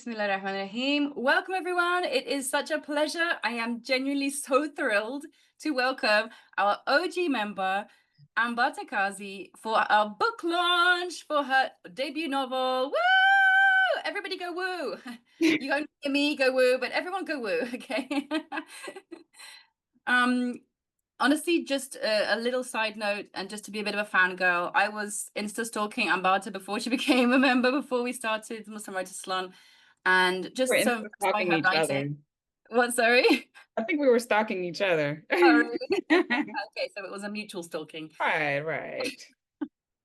Bismillahirrahmanirrahim. Welcome, everyone. It is such a pleasure. I am genuinely so thrilled to welcome our OG member, Ambata Kazi, for our book launch for her debut novel. Woo! Everybody go woo. You don't hear me go woo, but everyone go woo, okay? um, Honestly, just a little side note, and just to be a bit of a fangirl, I was Insta stalking Ambata before she became a member, before we started the Muslim Writers Salon, and We're just so insta impressed by stalking her each writing. other. What, sorry? I think we were stalking each other. Oh, really? Okay, so it was a mutual stalking. Right, right.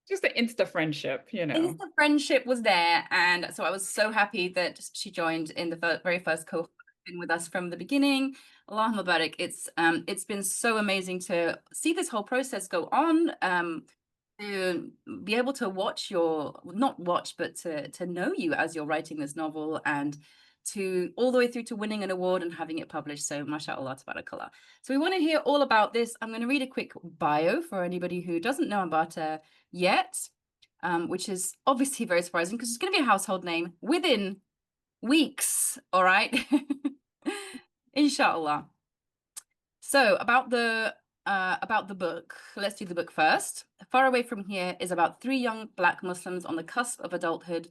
Just an insta friendship, you know. Insta friendship was there, and so I was so happy that she joined in the very first cohort, been with us from the beginning. Allahumma barik. It's been so amazing to see this whole process go on. To be able to watch your not watch but to know you as you're writing this novel, and to all the way through to winning an award and having it published. So mashallah, tabarakallah. So we want to hear all about this. I'm going to read a quick bio for anybody who doesn't know Ambata yet, which is obviously very surprising because it's going to be a household name within weeks. All right. Inshallah. So about the book, let's do the book first. Far Away From Here is about three young Black Muslims on the cusp of adulthood,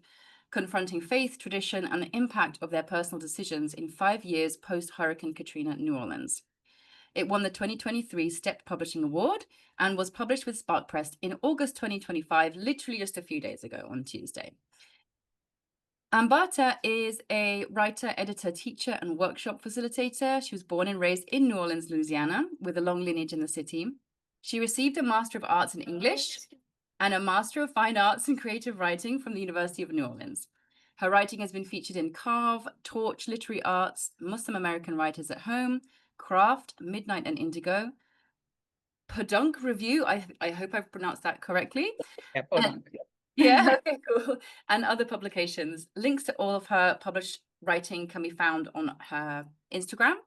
confronting faith, tradition, and the impact of their personal decisions in 5 years post Hurricane Katrina, New Orleans. It won the 2023 Step Publishing Award and was published with Spark Press in August 2025, literally just a few days ago on Tuesday. Ambata is a writer, editor, teacher, and workshop facilitator. She was born and raised in New Orleans, Louisiana, with a long lineage in the city. She received a Master of Arts in English and a Master of Fine Arts in Creative Writing from the University of New Orleans. Her writing has been featured in Carve, Torch, Literary Arts, Muslim American Writers at Home, Craft, Midnight and Indigo, Podunk Review, I hope I've pronounced that correctly, Yeah, hold and on. yeah, okay, cool. And other publications. Links to all of her published writing can be found on her Instagram.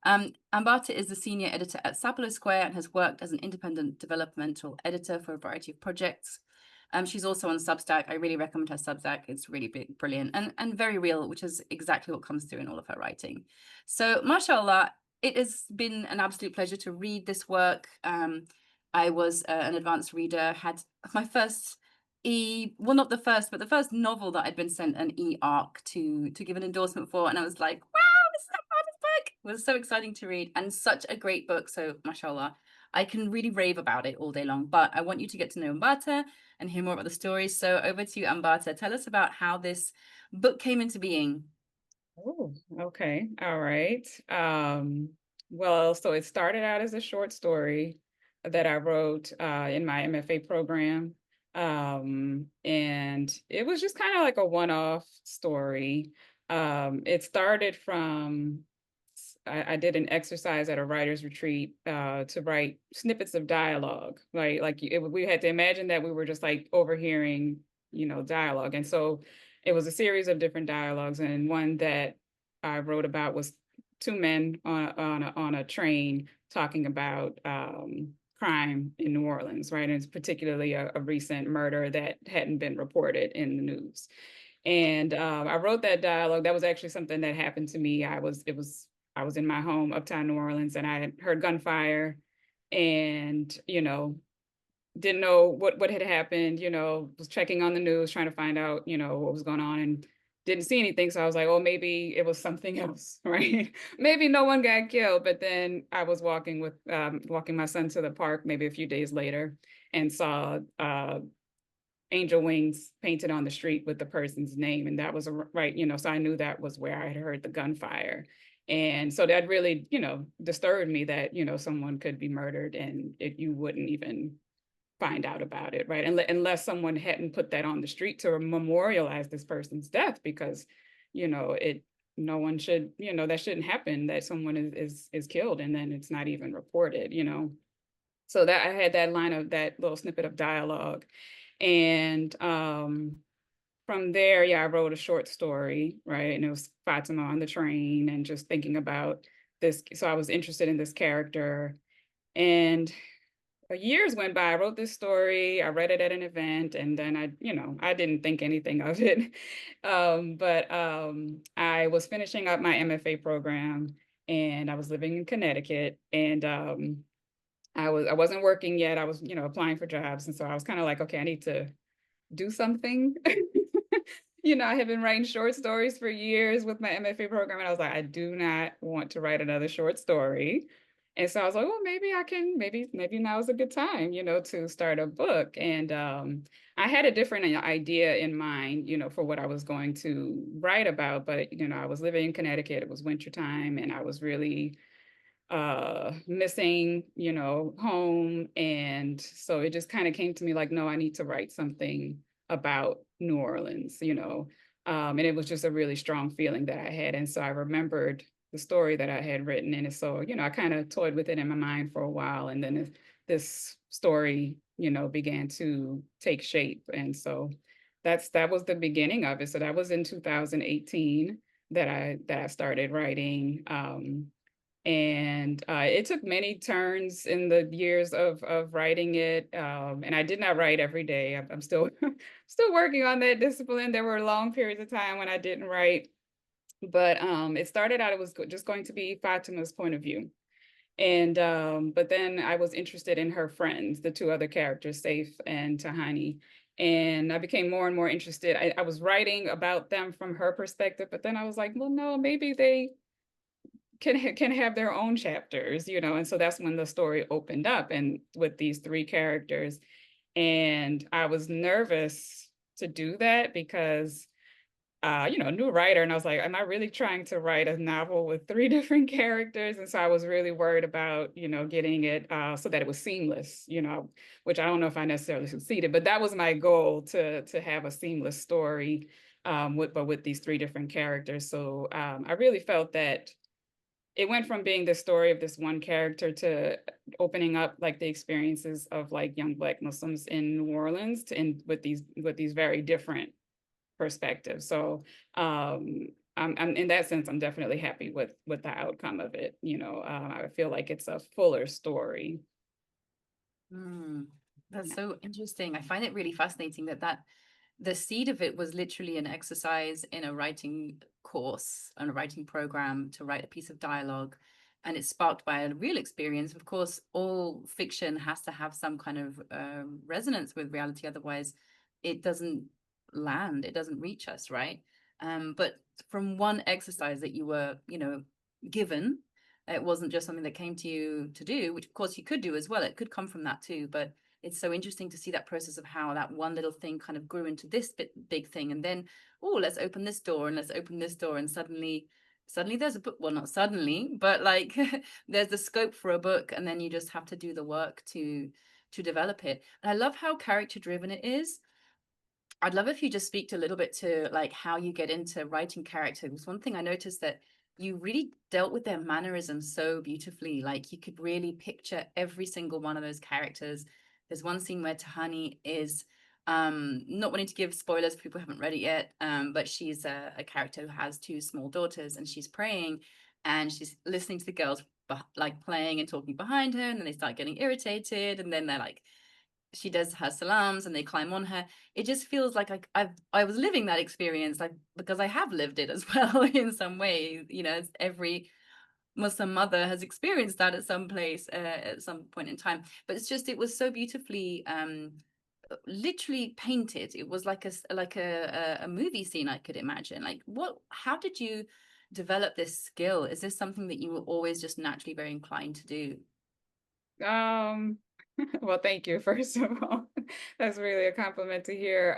Ambata is the senior editor at Sapelo Square and has worked as an independent developmental editor for a variety of projects. She's also on Substack. I really recommend her Substack. It's really brilliant and very real, which is exactly what comes through in all of her writing. So, mashallah, it has been an absolute pleasure to read this work. I was an advanced reader, had my first well, not the first, but the first novel that I'd been sent an e-arc to give an endorsement for, and I was like, wow, this is Ambata's book. It was so exciting to read, and such a great book. So, mashallah, I can really rave about it all day long. But I want you to get to know Ambata and hear more about the story. So, over to you, Ambata. Tell us about how this book came into being. Oh, okay. All right. Well, so it started out as a short story that I wrote in my MFA program. And it was just kind of like a one-off story. It started from I did an exercise at a writer's retreat to write snippets of dialogue, right? We had to imagine that we were just like overhearing, dialogue. And so it was a series of different dialogues, and one that I wrote about was two men on a train talking about crime in New Orleans, right? And it's particularly a recent murder that hadn't been reported in the news. And I wrote that dialogue. That was actually something that happened to me. I was in my home, uptown New Orleans, and I had heard gunfire, and didn't know what had happened. Was checking on the news, trying to find out what was going on, and didn't see anything. So I was like, oh, maybe it was something else, right? Maybe no one got killed. But then I was walking my son to the park maybe a few days later, and saw angel wings painted on the street with the person's name. And that was right, so I knew that was where I had heard the gunfire. And so that really, disturbed me that, someone could be murdered and you wouldn't even find out about it, right? Unless someone hadn't put that on the street to memorialize this person's death, because, it no one should, that shouldn't happen, that someone is killed and then it's not even reported, So that I had that little snippet of dialogue. And from there, yeah, I wrote a short story, right? And it was Fatima on the train and just thinking about this. So I was interested in this character. And years went by. I wrote this story. I read it at an event, and then I didn't think anything of it. But I was finishing up my MFA program, and I was living in Connecticut, and I wasn't working yet. I was, applying for jobs, and so I was kind of like, okay, I need to do something. I have been writing short stories for years with my MFA program, and I was like, I do not want to write another short story. And so I was like, well, maybe I can, maybe now is a good time, to start a book. And I had a different idea in mind, for what I was going to write about. But, I was living in Connecticut, it was wintertime, and I was really missing, home. And so it just kind of came to me like, no, I need to write something about New Orleans, and it was just a really strong feeling that I had. And so I remembered the story that I had written. And so, I kind of toyed with it in my mind for a while. And then this story, began to take shape. And so that was the beginning of it. So that was in 2018 that I started writing. And it took many turns in the years of writing it. And I did not write every day. I'm still still working on that discipline. There were long periods of time when I didn't write, but it started out, it was just going to be Fatima's point of view. And but then I was interested in her friends, the two other characters, Saif and Tahani. And I became more and more interested. I was writing about them from her perspective, but then I was like, well, no, maybe they can have their own chapters, and so that's when the story opened up, and with these three characters. And I was nervous to do that because new writer, and I was like, am I really trying to write a novel with three different characters? And so I was really worried about getting it so that it was seamless, which I don't know if I necessarily succeeded, but that was my goal, to have a seamless story, with these three different characters. So I really felt that it went from being the story of this one character to opening up like the experiences of like young Black Muslims in New Orleans, and with these very different perspectives. So I'm in that sense, I'm definitely happy with the outcome of it. I feel like it's a fuller story. Mm, that's Yeah. so interesting. I find it really fascinating that the seed of it was literally an exercise in a writing course and a writing program to write a piece of dialogue. And it's sparked by a real experience. Of course, all fiction has to have some kind of resonance with reality. Otherwise, it doesn't land, it doesn't reach us, right? But from one exercise that you were, given, it wasn't just something that came to you to do, which of course you could do as well. It could come from that too. But it's so interesting to see that process of how that one little thing kind of grew into this big thing, and then, oh, let's open this door and let's open this door, and suddenly there's a book. Well, not suddenly, but like there's the scope for a book, and then you just have to do the work to develop it. And I love how character driven it is. I'd love if you just speak to a little bit to like how you get into writing characters. One thing I noticed that you really dealt with their mannerisms so beautifully. Like you could really picture every single one of those characters. There's one scene where Tahani is not wanting to give spoilers for people who haven't read it yet, but she's a character who has two small daughters, and she's praying and she's listening to the girls like playing and talking behind her, and then they start getting irritated, and then they're like she does her salams and they climb on her. It just feels like I was living that experience, like because I have lived it as well in some way. Every Muslim mother has experienced that at some place at some point in time. But it was so beautifully literally painted. It was like a movie scene I could imagine. Like how did you develop this skill? Is this something that you were always just naturally very inclined to do? Um, well, thank you, first of all. That's really a compliment to hear.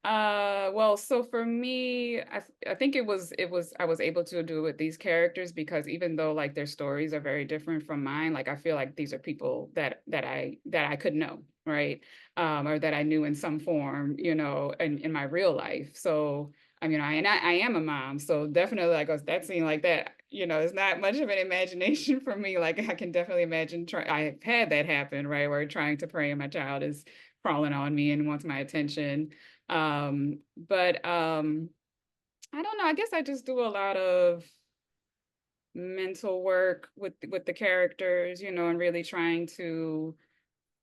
Well, so for me, I think it was I was able to do it with these characters because even though like their stories are very different from mine, like I feel like these are people that I could know, right? Or that I knew in some form, in my real life. So I mean, I am a mom, so definitely like that scene like that, it's not much of an imagination for me. Like I can definitely imagine I've had that happen, right? Where trying to pray and my child is crawling on me and wants my attention. But I don't know. I guess I just do a lot of mental work with the characters, and really trying to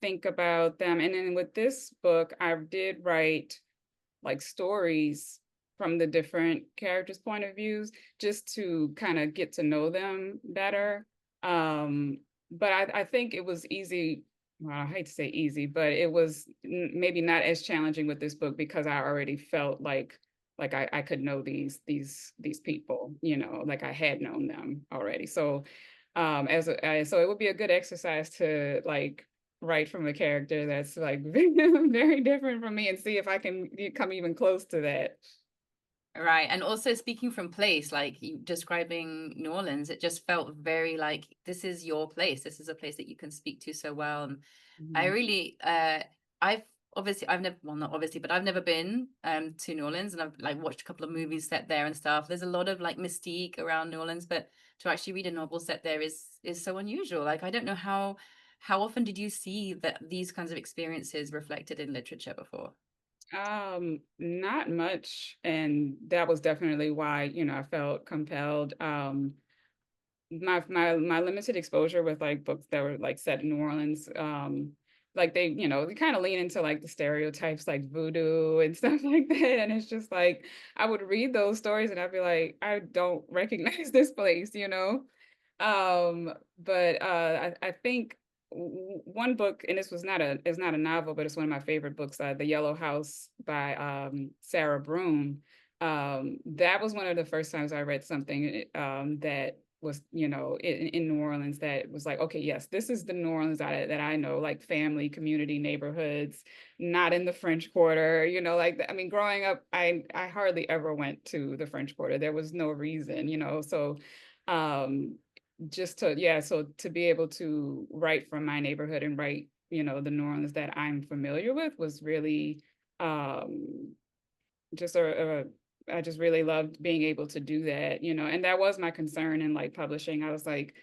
think about them. And then with this book, I did write like stories from the different characters' point of views just to kind of get to know them better. Um, but I think it was easy. Well, I hate to say easy, but it was maybe not as challenging with this book because I already felt like I could know these people, like I had known them already. So so it would be a good exercise to like write from a character that's like very different from me and see if I can come even close to that. Right. And also speaking from place, like you describing New Orleans, it just felt very like this is your place. This is a place that you can speak to so well. And I Mhm. really I've I've never, well, not obviously, but I've never been to New Orleans, and I've like watched a couple of movies set there and stuff. There's a lot of like mystique around New Orleans, but to actually read a novel set there is so unusual. Like I don't know how often did you see that these kinds of experiences reflected in literature before? Not much, and that was definitely why, I felt compelled. My limited exposure with like books that were like set in New Orleans, like they kind of lean into like the stereotypes like voodoo and stuff like that. And it's just like I would read those stories and I'd be like, I don't recognize this place. But I think one book, and this was not a it's not a novel, but it's one of my favorite books, The Yellow House by Sarah Broom. That was one of the first times I read something that was, in New Orleans that was like, okay, yes, this is the New Orleans that I know, like family, community, neighborhoods, not in the French Quarter, like I mean, growing up, I hardly ever went to the French Quarter. There was no reason. So um just to yeah, so to be able to write from my neighborhood and write, the New Orleans that I'm familiar with was really um just I just really loved being able to do that. And that was my concern in like publishing. I was like,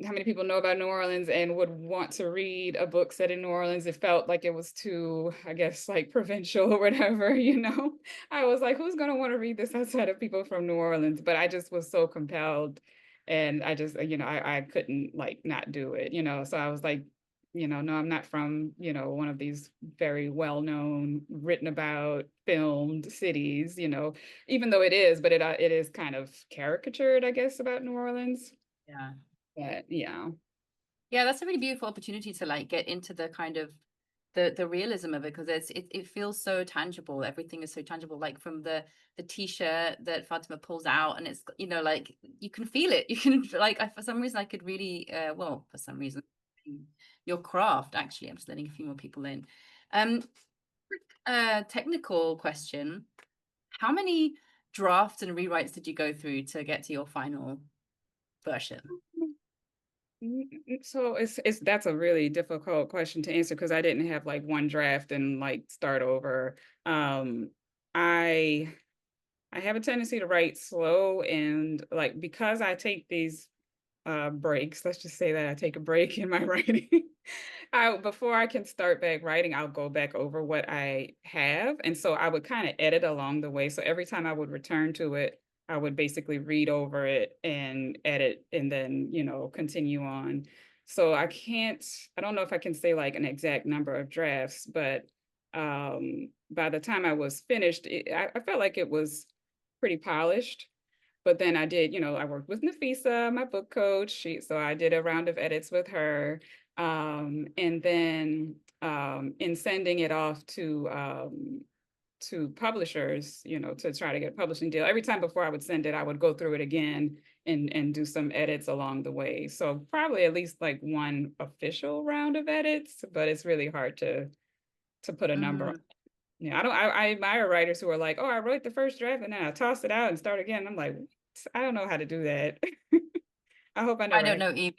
how many people know about New Orleans and would want to read a book set in New Orleans? It felt like it was too, I guess, like provincial or whatever. I was like, who's going to want to read this outside of people from New Orleans? But I just was so compelled and I just, I couldn't like not do it. So I was like, no, I'm not from, one of these very well-known, written about, filmed cities, even though it is, but it is kind of caricatured, I guess, about New Orleans. Yeah. But yeah. Yeah, that's a really beautiful opportunity to like get into the kind of the realism of it, because it feels so tangible. Everything is so tangible, like from the t-shirt that Fatima pulls out, and it's like you can feel it. You can like for some reason I could really well, for some reason your craft actually. I'm just letting a few more people in. Um technical question. How many drafts and rewrites did you go through to get to your final version? So it's that's a really difficult question to answer because I didn't have like one draft and like start over. Um, I I have a tendency to write slow and like because I take these breaks, let's just say that I take a break in my writing. I before I can start back writing, I'll go back over what I have. And so I would kind of edit along the way. So every time I would return to it, I would basically read over it and edit and then, continue on. So I don't know if I can say like an exact number of drafts, but by the time I was finished, I felt like it was pretty polished. But then I did, I worked with Nafisa, my book coach. So I did a round of edits with her. And then in sending it off to publishers, to try to get a publishing deal. Every time before I would send it, I would go through it again and do some edits along the way. So probably at least like one official round of edits, but it's really hard to put a number on. Mm. Yeah, I admire writers who are like, oh, I wrote the first draft and then I tossed it out and start again. I'm like, I don't know how to do that. I hope I I never don't have. know either.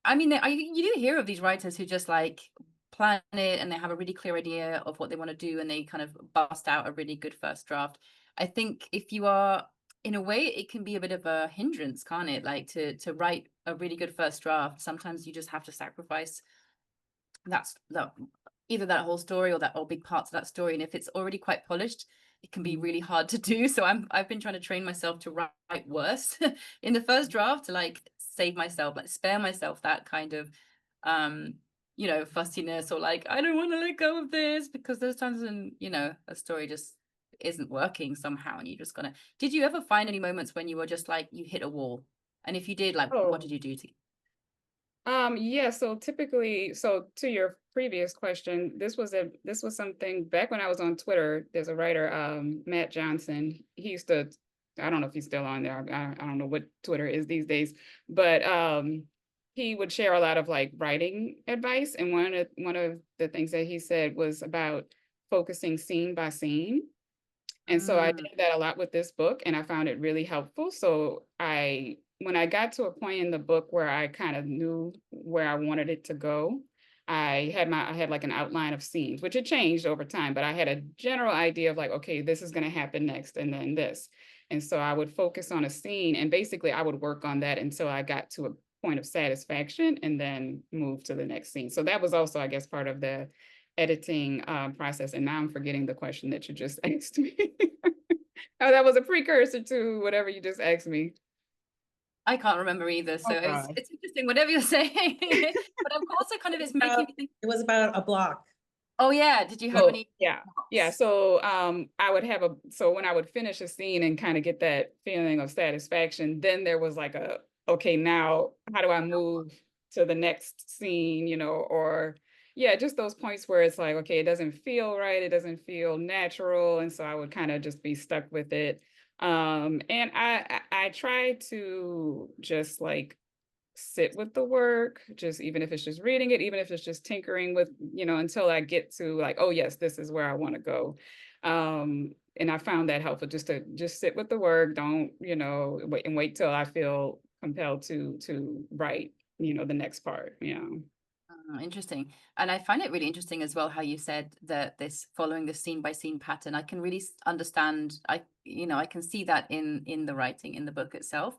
I mean, you do hear of these writers who just like plan it and they have a really clear idea of what they want to do and they kind of bust out a really good first draft. I think if you are, in a way, it can be a bit of a hindrance, can't it? Like to write a really good first draft, sometimes you just have to sacrifice that either that whole story or big parts of that story. And if it's already quite polished, it can be really hard to do. So I've been trying to train myself to write worse in the first draft, to like save myself, like spare myself that kind of fussiness, or like, I don't want to let go of this, because there's times when, a story just isn't working somehow, and you just gonna did you ever find any moments when you were just like, you hit a wall? And if you did, like, what Oh, did you do to? yeah, so typically, so to your previous question, this was something back when I was on Twitter. There's a writer, Matt Johnson. He used to, I don't know if he's still on there. I don't know what Twitter is these days, but he would share a lot of like writing advice. And one of the things that he said was about focusing scene by scene. And so I Mm, did that a lot with this book, and I found it really helpful. So when I got to a point in the book where I kind of knew where I wanted it to go, I had like an outline of scenes, which had changed over time, but I had a general idea of like, okay, this is going to happen next, and then this. And so I would focus on a scene, and basically I would work on that until I got to a point of satisfaction, and then move to the next scene. So that was also, I guess, part of the editing process. And now I'm forgetting the question that you just asked me. Oh, that was a precursor to whatever you just asked me. I can't remember either, so Oh it's God. it's interesting whatever you're saying. But of course, it kind of is making me think. It was about a block. Oh yeah, did you have Oh any yeah. Yeah. thoughts? So I would have so when I would finish a scene and kind of get that feeling of satisfaction, then there was like okay, now how do I move to the next scene, or yeah, just those points where it's like, okay, it doesn't feel right, it doesn't feel natural. And so I would kind of just be stuck with it. And I try to just like sit with the work, just even if it's just reading it, even if it's just tinkering with, until I get to like, oh yes, this is where I want to go. And I found that helpful, just to just sit with the work, don't, wait till I feel compelled to write, the next part. Yeah. Oh, interesting. And I find it really interesting as well how you said that this following the scene by scene pattern. I can really understand. I can see that in the writing in the book itself,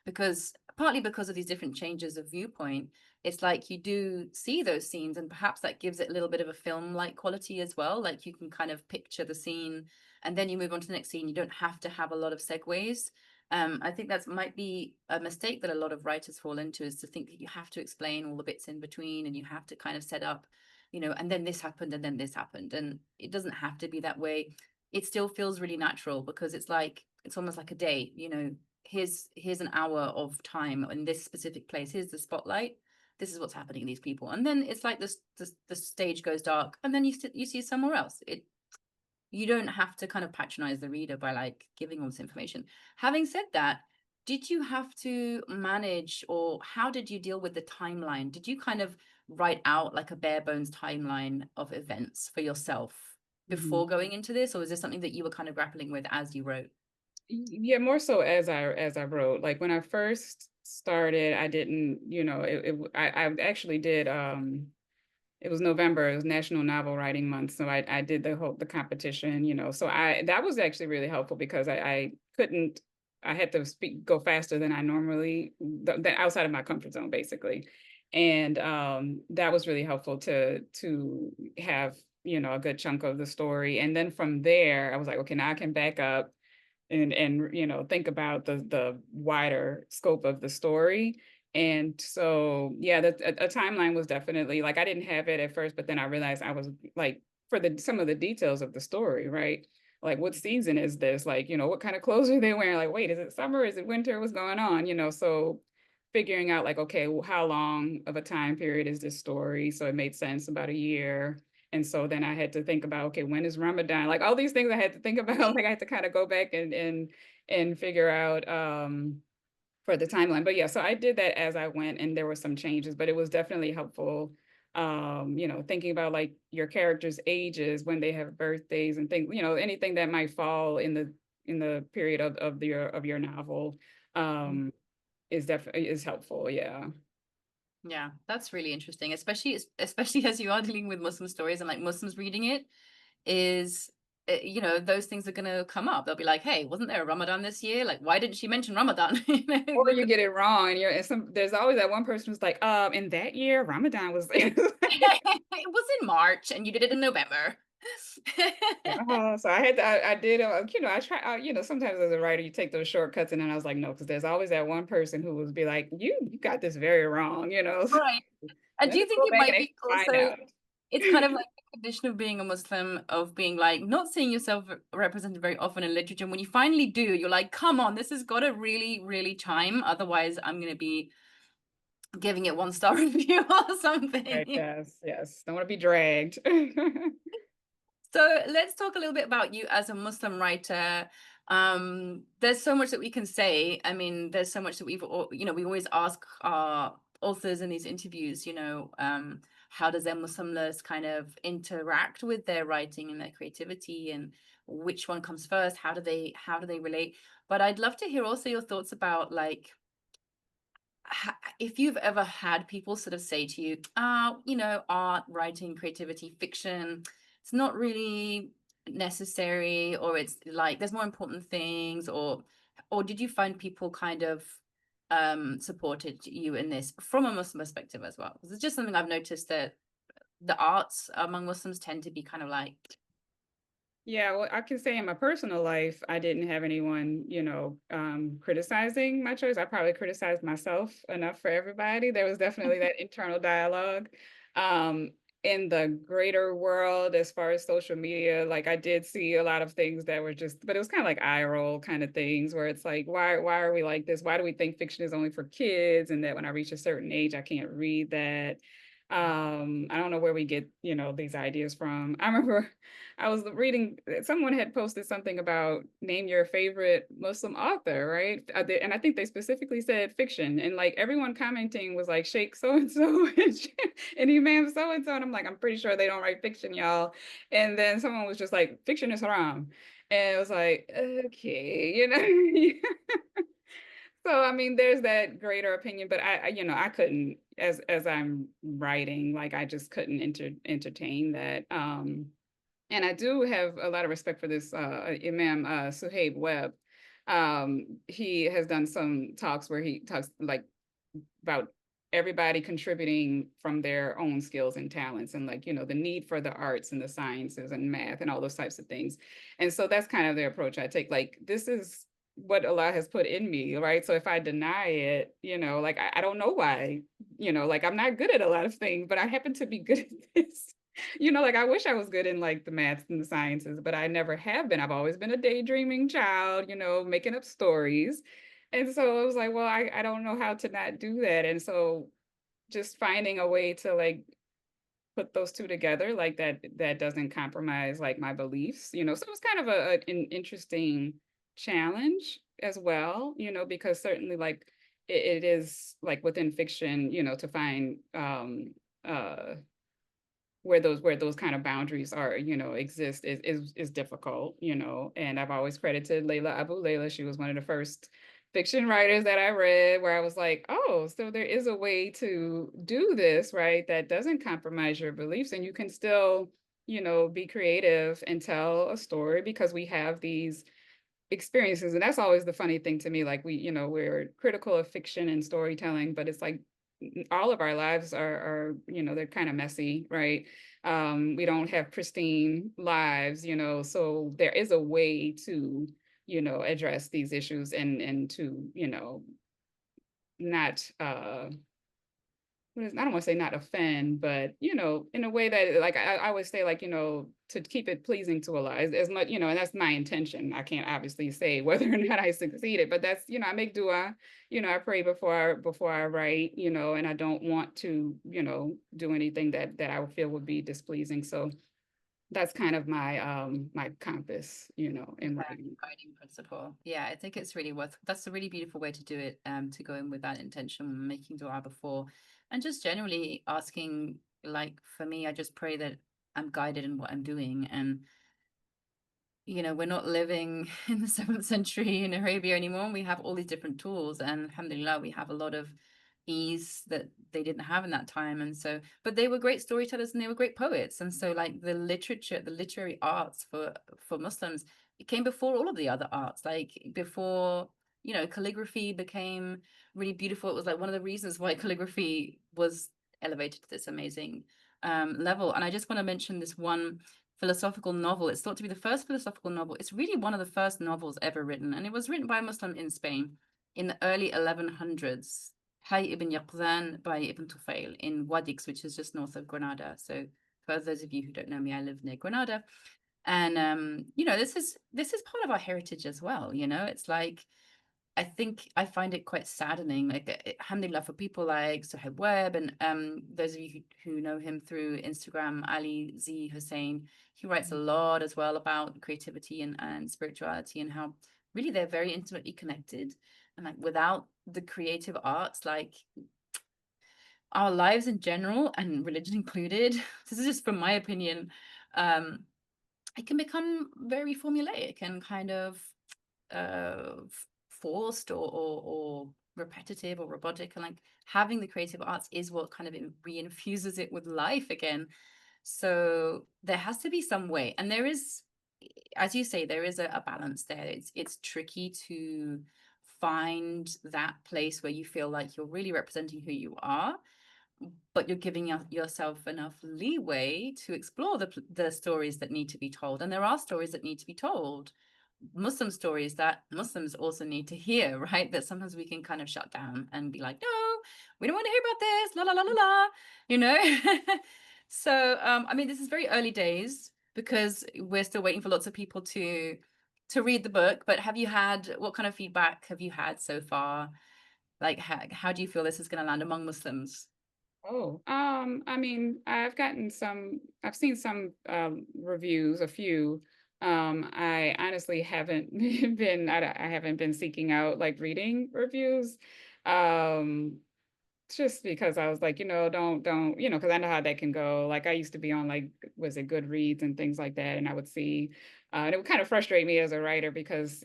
because partly because of these different changes of viewpoint, it's like you do see those scenes, and perhaps that gives it a little bit of a film-like quality as well. Like you can kind of picture the scene, and then you move on to the next scene. You don't have to have a lot of segues. I think that might be a mistake that a lot of writers fall into, is to think that you have to explain all the bits in between, and you have to kind of set up, and then this happened and then this happened. And it doesn't have to be that way. It still feels really natural, because it's almost like a day, here's an hour of time in this specific place. Here's the spotlight. This is what's happening to these people. And then it's like this, the stage goes dark, and then you see somewhere else. You don't have to kind of patronize the reader by like giving all this information. Having said that, did you have to manage, or how did you deal with the timeline? Did you kind of write out like a bare bones timeline of events for yourself Mhm. before going into this, or was this something that you were kind of grappling with as you wrote? Yeah, more so as I wrote. Like when I first started, I didn't, I actually did it was November, it was National Novel Writing Month. So I did the competition, So that was actually really helpful, because I couldn't, I had to go faster than I normally, outside of my comfort zone, basically. And that was really helpful to have, a good chunk of the story. And then from there, I was like, okay, now I can back up and think about the wider scope of the story. And so yeah, a timeline was definitely like, I didn't have it at first, but then I realized I was like, for the some of the details of the story, right? Like, what season is this? Like, what kind of clothes are they wearing? Like, wait, is it summer, is it winter, what's going on? So figuring out like, okay, well, how long of a time period is this story? So it made sense, about a year. And so then I had to think about, okay, when is Ramadan? Like all these things I had to think about. Like I had to kind of go back and figure out for the timeline. But yeah, so I did that as I went, and there were some changes, but it was definitely helpful. Thinking about like your characters' ages, when they have birthdays and things, anything that might fall in the period of your novel is definitely is helpful. Yeah. Yeah, that's really interesting, especially as you are dealing with Muslim stories, and like Muslims reading it is, those things are going to come up. They'll be like, hey, wasn't there a Ramadan this year? Like, why didn't she mention Ramadan? Or you Because get it wrong, there's always that one person who's like, in that year, Ramadan was there. it was in March and you did it in November. So I had to, I did, I try, sometimes as a writer, you take those shortcuts, and then I was like, no, because there's always that one person who would be like, you got this very wrong, Right. And do Let you me think go it back and might actually be find also out. it's kind of like the condition of being a Muslim, of being like not seeing yourself represented very often in literature. And when you finally do, you're like, come on, this has got to really, really chime. Otherwise, I'm going to be giving it 1 star review or Right, something. yes, yes. Don't want to be dragged. So let's talk a little bit about you as a Muslim writer. There's so much that we can say. I mean, there's so much that we always ask our authors in these interviews, how does their Muslimness kind of interact with their writing and their creativity, and which one comes first? How do they relate? But I'd love to hear also your thoughts about like if you've ever had people sort of say to you, art, writing, creativity, fiction, it's not really necessary, or it's like there's more important things, or did you find people kind of supported you in this from a Muslim perspective as well? Because it's just something I've noticed that the arts among Muslims tend to be kind of like, Yeah, well, I can say in my personal life, I didn't have anyone, criticizing my choice. I probably criticized myself enough for everybody. There was definitely that internal dialogue. Um, in the greater world, as far as social media, like I did see a lot of things that were just, but it was kind of like eye roll kind of things where it's like, why are we like this? Why do we think fiction is only for kids? And that when I reach a certain age, I can't read that. I don't know where we get, these ideas from. I remember I was reading, someone had posted something about name your favorite Muslim author, right? And I think they specifically said fiction. And like everyone commenting was like Sheikh so and so and Imam so and so. And I'm like, I'm pretty sure they don't write fiction, y'all. And then someone was just like, fiction is haram. And it was like, okay, So I mean, there's that greater opinion, but I couldn't, as I'm writing, like I just couldn't entertain that. And I do have a lot of respect for this Imam Suhaib Webb. He has done some talks where he talks like about everybody contributing from their own skills and talents, and like the need for the arts and the sciences and math and all those types of things. And so that's kind of the approach I take. Like this is what Allah has put in me, right? So if I deny it, like I don't know why, like I'm not good at a lot of things, but I happen to be good at this. Like I wish I was good in like the maths and the sciences, but I never have been. I've always been a daydreaming child, making up stories. And so it was like, well, I don't know how to not do that. And so just finding a way to like put those two together, like that doesn't compromise like my beliefs, So it was kind of an interesting challenge as well, because certainly like it is like within fiction, to find uh where those kind of boundaries are, exist is difficult, And I've always credited Layla Abu Layla. She was one of the first fiction writers that I read where I was like, oh, so there is a way to do this, right? That doesn't compromise your beliefs, and you can still, be creative and tell a story because we have these experiences. And that's always the funny thing to me. Like we're critical of fiction and storytelling, but it's like all of our lives are they're kind of messy, right? We don't have pristine lives, so there is a way to, address these issues and to, not I don't want to say not offend, but in a way that like I would say like, to keep it pleasing to Allah as much, and that's my intention. I can't obviously say whether or not I succeeded, but that's, I make dua, I pray before I write, and I don't want to, do anything that I would feel would be displeasing. So that's kind of my compass, in yeah, writing. guiding principle. Yeah, I think it's really that's a really beautiful way to do it, to go in with that intention, making dua before, and just generally asking, like for me, I just pray that I'm guided in what I'm doing. And we're not living in the 7th century in Arabia anymore. We have all these different tools, and alhamdulillah, we have a lot of ease that they didn't have in that time. And so, but they were great storytellers and they were great poets. And so, like the literature, the literary arts for Muslims, it came before all of the other arts. Like before, calligraphy became really beautiful. It was like one of the reasons why calligraphy was elevated to this amazing level. And I just want to mention this one philosophical novel. It's thought to be the first philosophical novel. It's really one of the first novels ever written, and it was written by a Muslim in Spain in the early 1100s. Hay ibn Yaqzan by Ibn Tufail in Wadix, which is just north of Granada. So for those of you who don't know me, I live near Granada. And this is part of our heritage as well. It's like I think I find it quite saddening, like alhamdulillah for people like Suhaib Webb and those of you who know him through Instagram, Ali Z Hussein, he writes a lot as well about creativity and spirituality and how really they're very intimately connected. And like without the creative arts, like our lives in general and religion included, this is just from my opinion, um, it can become very formulaic and kind of uh, forced or repetitive or robotic. And like having the creative arts is what kind of reinfuses it with life again. So there has to be some way, and there is, as you say, there is a balance there. It's tricky to find that place where you feel like you're really representing who you are, but you're giving yourself enough leeway to explore the stories that need to be told. And there are stories that need to be told, Muslim stories that Muslims also need to hear, right? That sometimes we can kind of shut down and be like, no, we don't want to hear about this, la la la la la, you know? So I mean, this is very early days because we're still waiting for lots of people to read the book. But what kind of feedback have you had so far? Like how do you feel this is going to land among Muslims? Oh, I mean, I've seen some reviews, a few. I honestly haven't I haven't been seeking out like reading reviews. Um, just because I was like, don't, because I know how that can go. Like I used to be on like, was it Goodreads and things like that, and I would see, and it would kind of frustrate me as a writer because,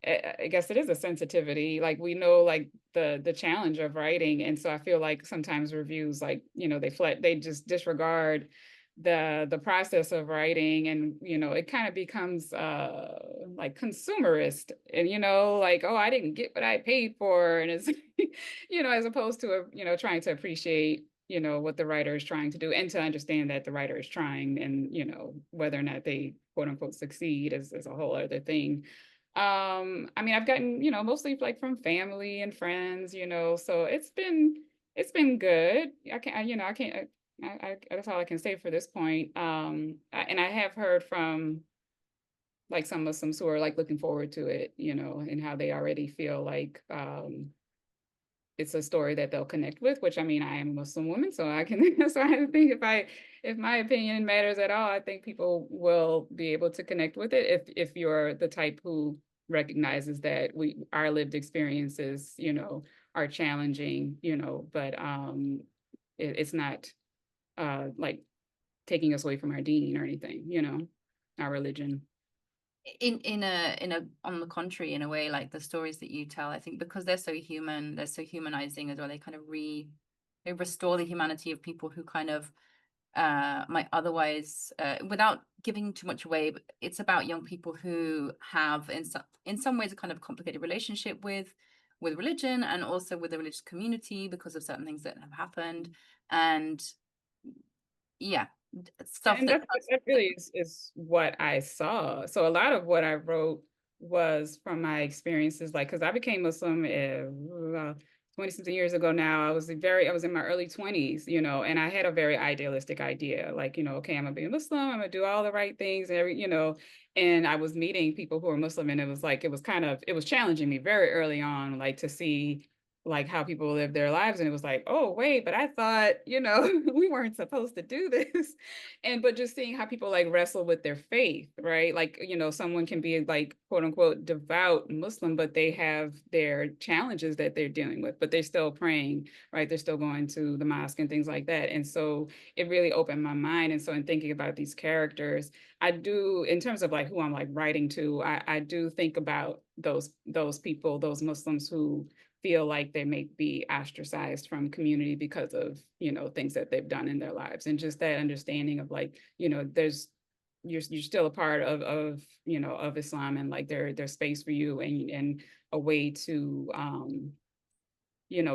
I guess it is a sensitivity. Like we know like the challenge of writing. And so I feel like sometimes reviews like, they just disregard the process of writing, and it kind of becomes like consumerist, and like, oh, I didn't get what I paid for, and it's as opposed to trying to appreciate what the writer is trying to do, and to understand that the writer is trying, and whether or not they quote unquote succeed is a whole other thing. I mean, I've gotten, mostly like from family and friends, so it's been good. I can't, that's all I can say for this point. And I have heard from like some Muslims who are like looking forward to it, and how they already feel like, it's a story that they'll connect with, which I mean, I am a Muslim woman, so I can, so I think if my opinion matters at all, I think people will be able to connect with it if you're the type who recognizes that our lived experiences, are challenging, but it's not like taking us away from our deen or anything, our religion. In a on the contrary, in a way, like the stories that you tell, I think because they're so human, they're so humanizing as well, they kind of they restore the humanity of people who kind of might otherwise, without giving too much away, but it's about young people who have in some ways a kind of complicated relationship with religion and also with the religious community because of certain things that have happened. And yeah, stuff And that that really is what I saw. So a lot of what I wrote was from my experiences, like, because I became Muslim 20 something years ago now. I was in my early 20s, and I had a very idealistic idea, like, okay, I'm gonna be a Muslim, I'm gonna do all the right things, and and I was meeting people who were Muslim, and it was challenging me very early on, like to see like how people live their lives. And it was like, oh wait, but I thought, we weren't supposed to do this. But just seeing how people like wrestle with their faith, right? Like, someone can be like quote unquote devout Muslim, but they have their challenges that they're dealing with, but they're still praying, right? They're still going to the mosque and things like that. And so it really opened my mind. And so in thinking about these characters, I do, in terms of like who I'm like writing to, I do think about those people, those Muslims who feel like they may be ostracized from community because of things that they've done in their lives, and just that understanding of like, you're still a part of Islam, and like there's space for you, and a way to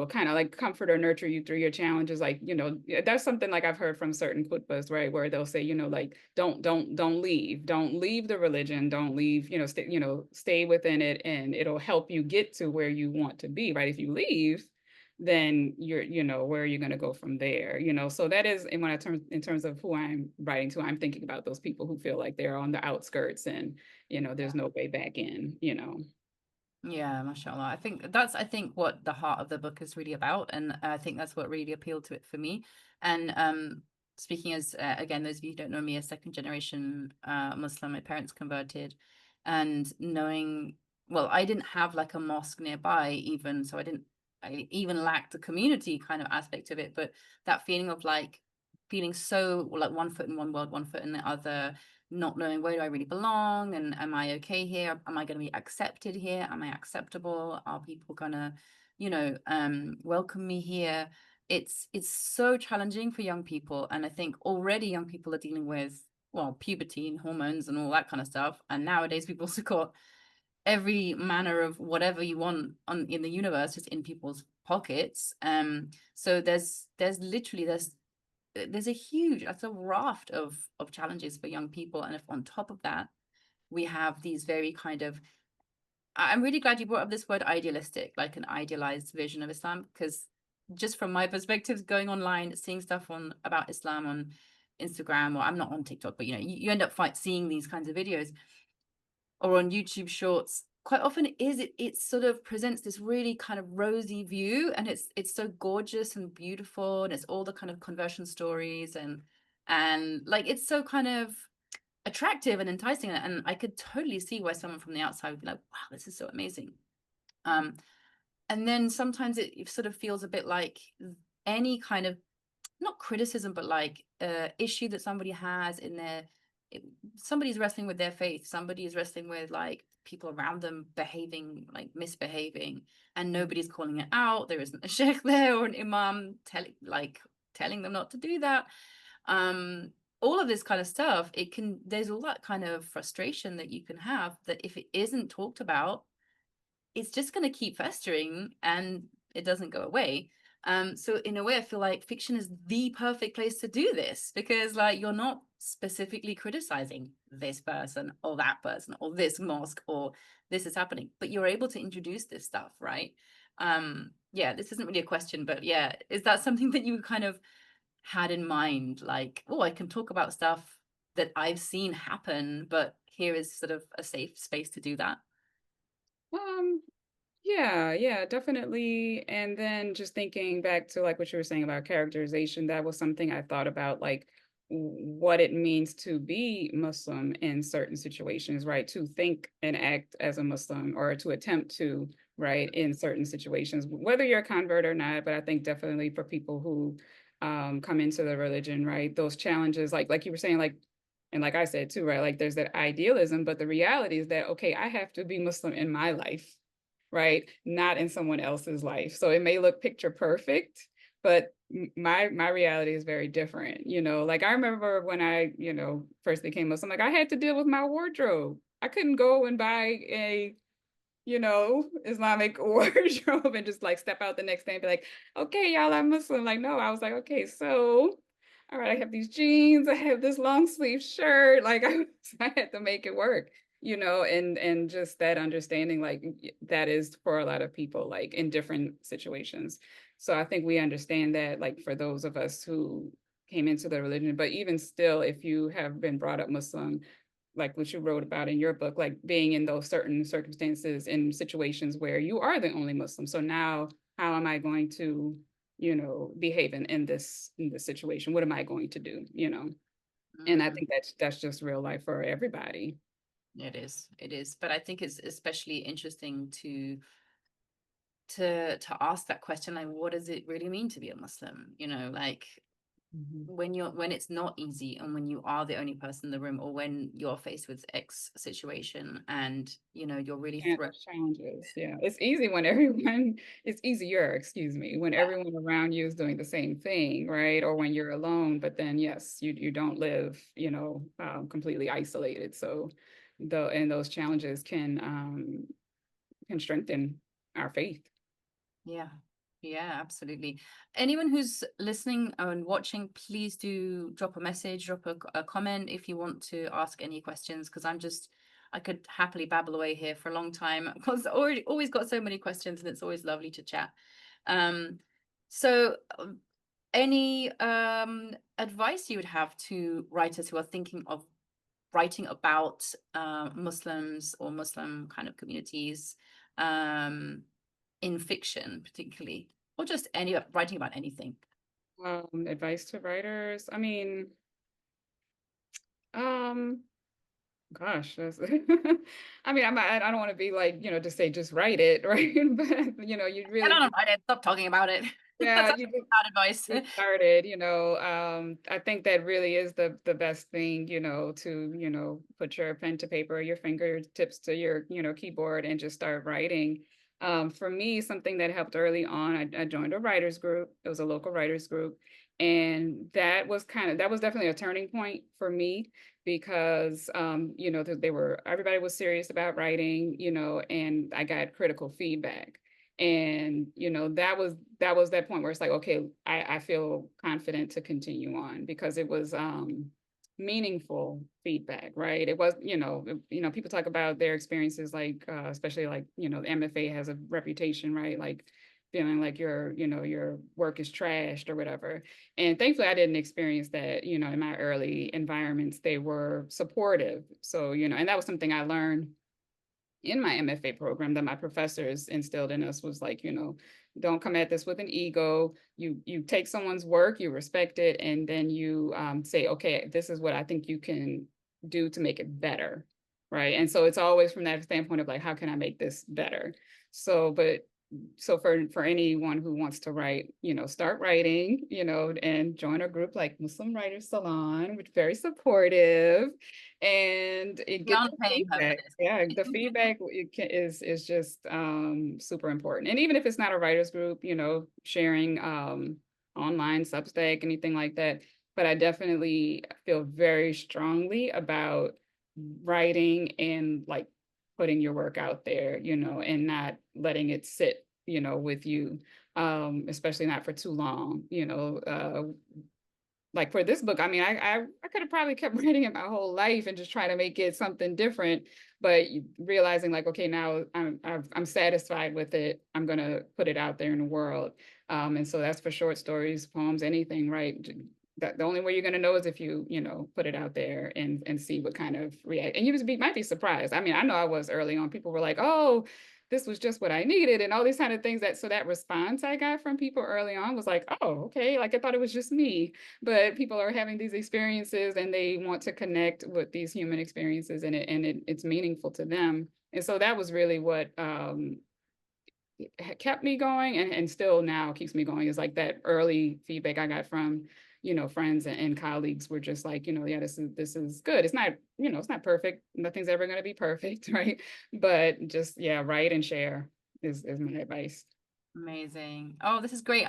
kind of like comfort or nurture you through your challenges. Like, that's something like I've heard from certain khutbas, right? Where they'll say, like, don't leave the religion, don't leave, stay within it, and it'll help you get to where you want to be, right? If you leave, then where are you going to go from there? So that is, and in terms of who I'm writing to, I'm thinking about those people who feel like they're on the outskirts and, there's no way back in. Yeah, mashallah. I think what the heart of the book is really about, and I think that's what really appealed to it for me. And speaking as again, those of you who don't know me, a second generation Muslim, my parents converted, and knowing, well, I didn't have like a mosque nearby even, so I even lacked the community kind of aspect of it, but that feeling of like feeling so like one foot in one world, one foot in the other, not knowing where do I really belong, and am I okay here? Am I going to be accepted here? Am I acceptable? Are people gonna, welcome me here? It's so challenging for young people, and I think already young people are dealing with, well, puberty and hormones and all that kind of stuff, and nowadays we've also got every manner of whatever you want on in the universe just in people's pockets. So there's a huge, that's a raft of challenges for young people, and if on top of that we have these very kind of, I'm really glad you brought up this word idealistic, like an idealized vision of Islam, because just from my perspective, going online, seeing stuff on about Islam on Instagram, or I'm not on TikTok, but you end up seeing these kinds of videos, or on YouTube Shorts. Quite often it sort of presents this really kind of rosy view, and it's so gorgeous and beautiful, and it's all the kind of conversion stories, and like it's so kind of attractive and enticing, and I could totally see why someone from the outside would be like, wow, this is so amazing. And then sometimes it sort of feels a bit like any kind of, not criticism, but like issue that somebody has in their, somebody's wrestling with their faith, somebody is wrestling with like people around them behaving like misbehaving, and nobody's calling it out. There isn't a sheikh there or an imam telling them not to do that. All of this kind of stuff, there's all that kind of frustration that you can have, that if it isn't talked about, it's just going to keep festering and it doesn't go away. So in a way, I feel like fiction is the perfect place to do this, because like you're not specifically criticizing this person or that person or this mosque or this is happening, but you're able to introduce this stuff, right? Yeah, this isn't really a question, but yeah, is that something that you kind of had in mind? Like, oh, I can talk about stuff that I've seen happen, but here is sort of a safe space to do that. Um, yeah, definitely. And then just thinking back to like what you were saying about characterization, that was something I thought about, like what it means to be Muslim in certain situations, right? To think and act as a Muslim, or to attempt to, right, in certain situations, whether you're a convert or not. But I think definitely for people who come into the religion, right, those challenges, like you were saying, like, and like I said too, right, like there's that idealism, but the reality is that, okay, I have to be Muslim in my life, right? Not in someone else's life. So it may look picture perfect, but my reality is very different. Like I remember when I, first became Muslim, like I had to deal with my wardrobe. I couldn't go and buy a, Islamic wardrobe and just like step out the next day and be like, okay, y'all, I'm Muslim. Like, no, I was like, okay, so all right, I have these jeans, I have this long sleeve shirt. Like I had to make it work, and just that understanding, like that is for a lot of people, like in different situations. So I think we understand that, like for those of us who came into the religion, but even still, if you have been brought up Muslim, like what you wrote about in your book, like being in those certain circumstances in situations where you are the only Muslim. So now how am I going to, behave in this situation? What am I going to do? And I Mm. think that's just real life for everybody. It is, but I think it's especially interesting to ask that question, like, what does it really mean to be a Muslim? Like Mhm. when it's not easy, and when you are the only person in the room, or when you're faced with X situation, and you're really And thrown. those challenges, yeah, it's easy when everyone it's easier, excuse me, when everyone around you is doing the same thing, right? Or when you're alone, but then yes, you don't live, completely isolated. So those challenges can strengthen our faith. Yeah, Yeah, absolutely. Anyone who's listening and watching, please do drop a message, drop a comment if you want to ask any questions, because I could happily babble away here for a long time because already always got so many questions and it's always lovely to chat. Um, so any advice you would have to writers who are thinking of writing about Muslims or Muslim kind of communities um, in fiction, particularly, or just any writing about anything? Advice to writers. I mean, um, gosh, that's I mean, I don't want to be like, just say just write it, right? But you Get really on about it. Stop talking about it. yeah, That's you just bad advice. get started, I think that really is the best thing, to, put your pen to paper, your fingertips to your, keyboard and just start writing. For me, something that helped early on, I joined a writers group. It was a local writers group. And that was definitely a turning point for me because, everybody was serious about writing, and I got critical feedback. And that was that point where it's like, okay, I feel confident to continue on because it was meaningful feedback, right? It was, people talk about their experiences, like especially like, the MFA has a reputation, right? Like feeling like your work is trashed or whatever. And thankfully I didn't experience that, in my early environments. They were supportive. So, and that was something I learned in my MFA program that my professors instilled in us was like, don't come at this with an ego. You take someone's work, you respect it, and then you say, okay, this is what I think you can do to make it better, right? And so it's always from that standpoint of like, how can I make this better? So for anyone who wants to write, start writing, and join a group like Muslim Writers Salon, which is very supportive, and it We get aren't the paying her for feedback. Yeah, the feedback is just super important. And even if it's not a writers group, sharing online Substack, anything like that. But I definitely feel very strongly about writing and like putting your work out there, and not letting it sit, with you, especially not for too long, like for this book, I mean, I could have probably kept writing it my whole life and just try to make it something different, but realizing like, okay, now I'm satisfied with it. I'm gonna put it out there in the world, and so that's for short stories, poems, anything, right? That the only way you're gonna know is if you put it out there and see what kind of react. And might be surprised. I mean, I know I was early on. People were like, "Oh, this was just what I needed," and all these kind of things. That response I got from people early on was like, "Oh, okay," like I thought it was just me, but people are having these experiences and they want to connect with these human experiences, and it's meaningful to them. And so that was really what kept me going, and still now keeps me going, is like that early feedback I got from friends and colleagues were just like, yeah, this is good. It's not, it's not perfect, nothing's ever going to be perfect, right? But just, yeah, write and share is my advice. Amazing. Oh, this is great.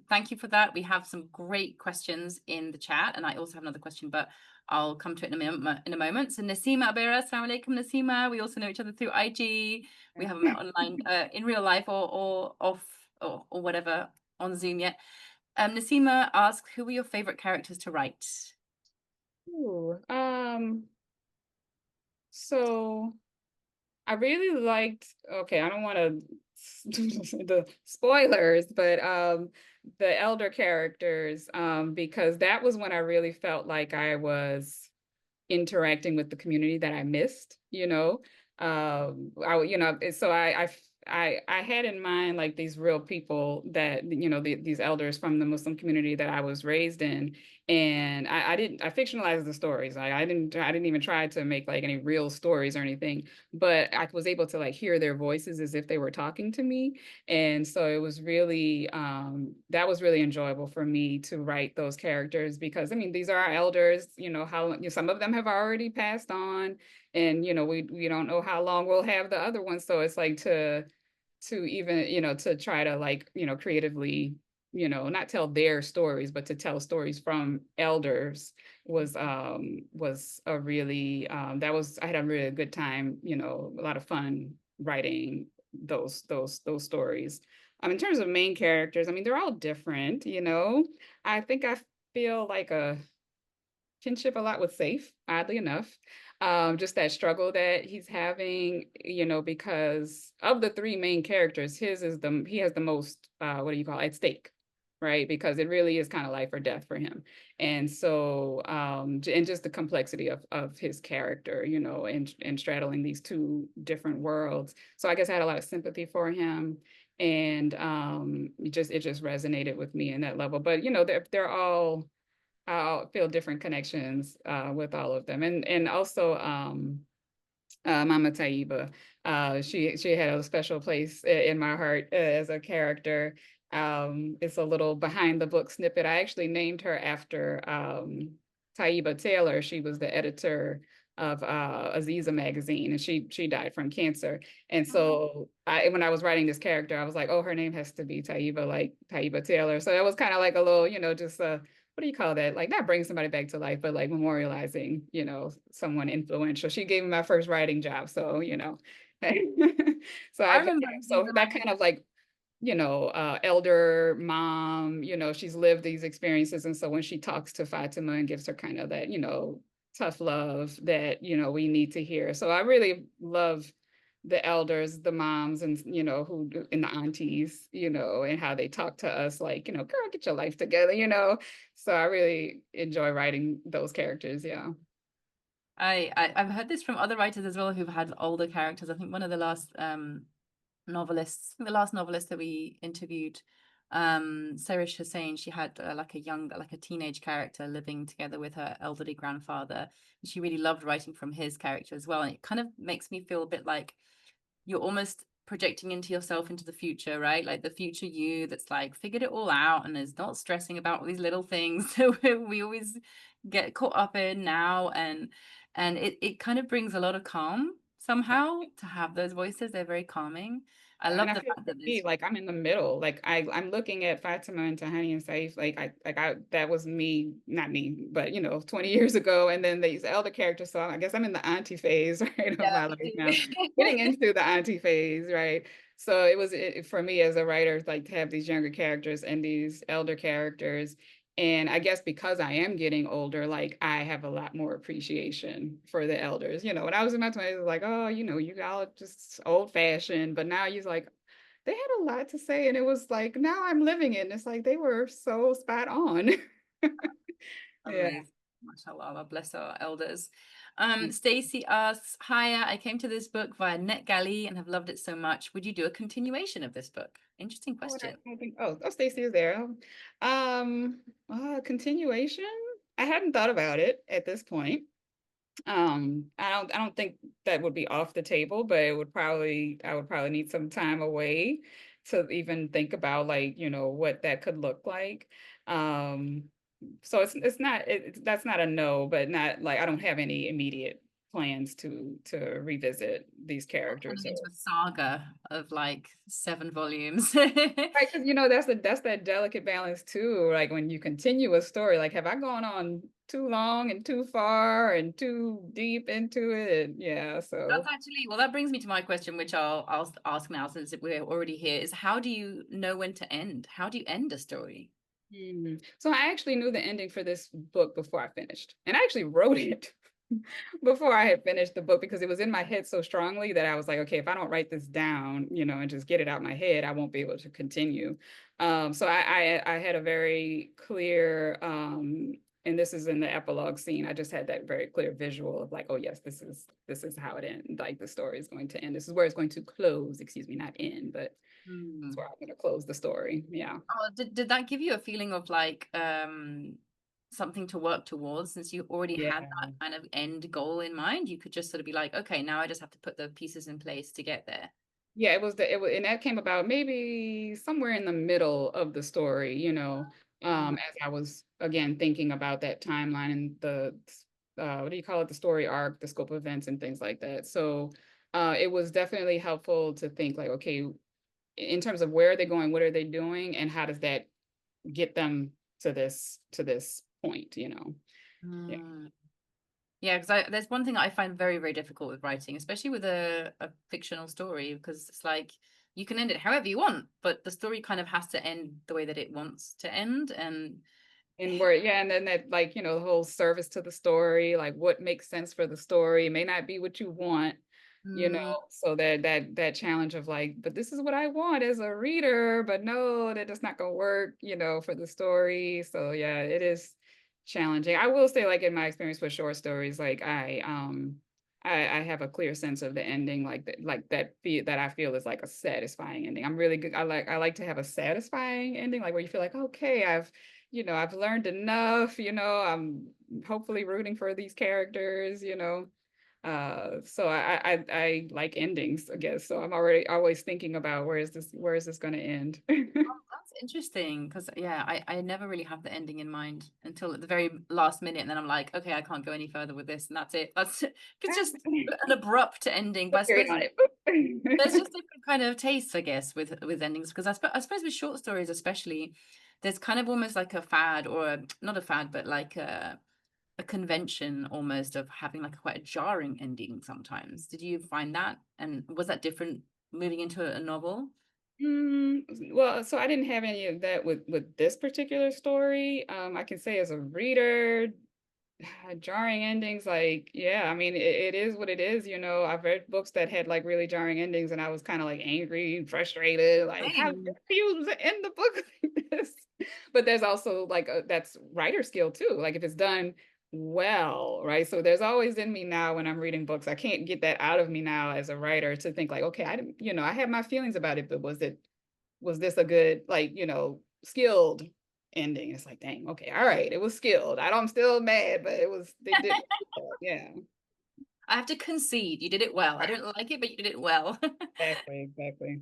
Thank you for that. We have some great questions in the chat, and I also have another question, but I'll come to it in a moment. So Nasima Abera, Assalamu alaikum, Nasima. We also know each other through IG. We haven't met online in real life or off or whatever on Zoom yet. Nasima asks, who were your favorite characters to write? Ooh, so I really liked, okay, I don't want to the spoilers, but the elder characters, because that was when I really felt like I was interacting with the community that I missed, so I had in mind like these real people that, these elders from the Muslim community that I was raised in. And I fictionalized the stories. Like I didn't even try to make like any real stories or anything, but I was able to like hear their voices as if they were talking to me. And so it was really, that was really enjoyable for me to write those characters, because I mean, these are our elders, some of them have already passed on, and we don't know how long we'll have the other ones. So it's like to even, to try to like, creatively, not tell their stories, but to tell stories from elders was a really, I had a really good time, a lot of fun writing those stories. In terms of main characters, I mean, they're all different, you know. I think I feel like a kinship a lot with Safe, oddly enough. Just that struggle that he's having, you know, because of the three main characters, he has the most what do you call it, at stake, right? Because it really is kind of life or death for him. And so and just the complexity of his character, you know, and straddling these two different worlds. So I guess I had a lot of sympathy for him. And it just resonated with me in that level. But you know, they're all I'll feel different connections with all of them, and also Mama Taiba. She had a special place in my heart as a character. It's a little behind the book snippet. I actually named her after Taiba Taylor. She was the editor of Aziza magazine, and she died from cancer. And so when I was writing this character, I was like, oh, her name has to be Taiba, like Taiba Taylor. So that was kind of like a little, you know, just what do you call that? Like not bringing somebody back to life, but like memorializing, you know, someone influential. She gave me my first writing job. So, you know, so I I, remember so Aziza that kind of like, you know, elder mom, you know, she's lived these experiences. And so when she talks to Fatima and gives her kind of that, you know, tough love that, you know, we need to hear. So I really love the elders, the moms, and you know, who and the aunties, you know, and how they talk to us like, you know, girl, get your life together, you know. So I really enjoy writing those characters. Yeah. I've heard this from other writers as well who've had older characters. I think one of the last novelists, the last novelist that we interviewed, Sarish Hussain, she had like a young, like a teenage character living together with her elderly grandfather. And she really loved writing from his character as well. And it kind of makes me feel a bit like you're almost projecting into yourself into the future, right? Like the future you that's like figured it all out and is not stressing about all these little things that we always get caught up in now. And it kind of brings a lot of calm somehow to have those voices. They're very calming. I And love I the feel fact for that me, there's like I'm in the middle. Like I'm looking at Fatima and Tahani and Saif, I that was me, not me, but you know, 20 years ago. And then these elder characters. So I guess I'm in the auntie phase, right, of yeah, my life me now. too. Getting into the auntie phase, right? So for me as a writer, like to have these younger characters and these elder characters. And I guess because I am getting older, like I have a lot more appreciation for the elders. You know, when I was in my 20s, it was like, oh, you know, you all just old fashioned. But now you're like, they had a lot to say, and it was like now I'm living it, and it's like they were so spot on. Yeah. Amazing. MashaAllah, Allah bless our elders. Stacy asks, Hiya, I came to this book via NetGalley and have loved it so much. Would you do a continuation of this book? Interesting Oh, question. I think, Stacy is there. Continuation. I hadn't thought about it at this point. I don't think that would be off the table, but I would probably need some time away to even think about like, you know, what that could look like. Um, so it's not that's not a no, but not like I don't have any immediate plans to revisit these Not characters. turning into a saga of like 7 volumes. Right, because you know that's that delicate balance too. Like when you continue a story, like have I gone on too long and too far and too deep into it? And yeah, That's so actually, well, that brings me to my question, which I'll ask now since we're already here, is how do you know when to end? How do you end a story? So I actually knew the ending for this book before I finished, and I actually wrote it before I had finished the book because it was in my head so strongly that I was like, okay, if I don't write this down, you know, and just get it out my head, I won't be able to continue. So I had a very clear, and this is in the epilogue scene. I just had that very clear visual of like, oh yes, this is how it ends. Like the story is going to end. This is where it's going to close. Excuse me, not end, but that's Hmm. where I'm going to close the story. Yeah. Oh, did that give you a feeling of like something to work towards since you already Yeah. had that kind of end goal in mind? You could just sort of be like, okay, now I just have to put the pieces in place to get there. Yeah, it was, and that came about maybe somewhere in the middle of the story, you know, Mm. as I was again thinking about that timeline and the what do you call it, the story arc, the scope of events and things like that. So it was definitely helpful to think like, okay, in terms of where are they going, what are they doing, and how does that get them to this point, you know? Yeah. Mm. Yeah, because there's one thing I find very, very difficult with writing, especially with a fictional story, because it's like you can end it however you want, but the story kind of has to end the way that it wants to end. And And where, yeah, and then that, like, the whole service to the story, like what makes sense for the story, it may not be what you want, mm, so that challenge of like, but this is what I want as a reader, but no, that is not gonna work, for the story. So yeah, it is challenging. I will say, like in my experience with short stories, like I have a clear sense of the ending, that I feel is like a satisfying ending. I'm really good. I like to have a satisfying ending, like where you feel like, okay, I've learned enough, I'm hopefully rooting for these characters. So I like endings, I guess. So I'm already always thinking about where is this going to end? that's interesting because yeah, I never really have the ending in mind until at the very last minute, and then I'm like, okay, I can't go any further with this, and that's it. It's just an abrupt ending. But I Carry suppose on there's it. just different kind of tastes, I guess, with endings because I suppose with short stories especially, there's kind of almost like a fad or not a fad, but like a convention almost of having like quite a jarring ending sometimes. Did you find that? And was that different moving into a novel? Well, so I didn't have any of that with this particular story. I can say as a reader, jarring endings, like, yeah, I mean, it is what it is. I've read books that had like really jarring endings, and I was kind of like angry and frustrated, like, how dare Same. you end the book like this? But there's also like that's writer skill too. Like if it's done well, right? So there's always in me now when I'm reading books, I can't get that out of me now as a writer to think like, okay, I didn't, I have my feelings about it, but was this a good, like, skilled ending? It's like, dang, okay, all right, it was skilled. I'm still mad, but they did, yeah. I have to concede you did it well. I don't like it, but you did it well. Exactly.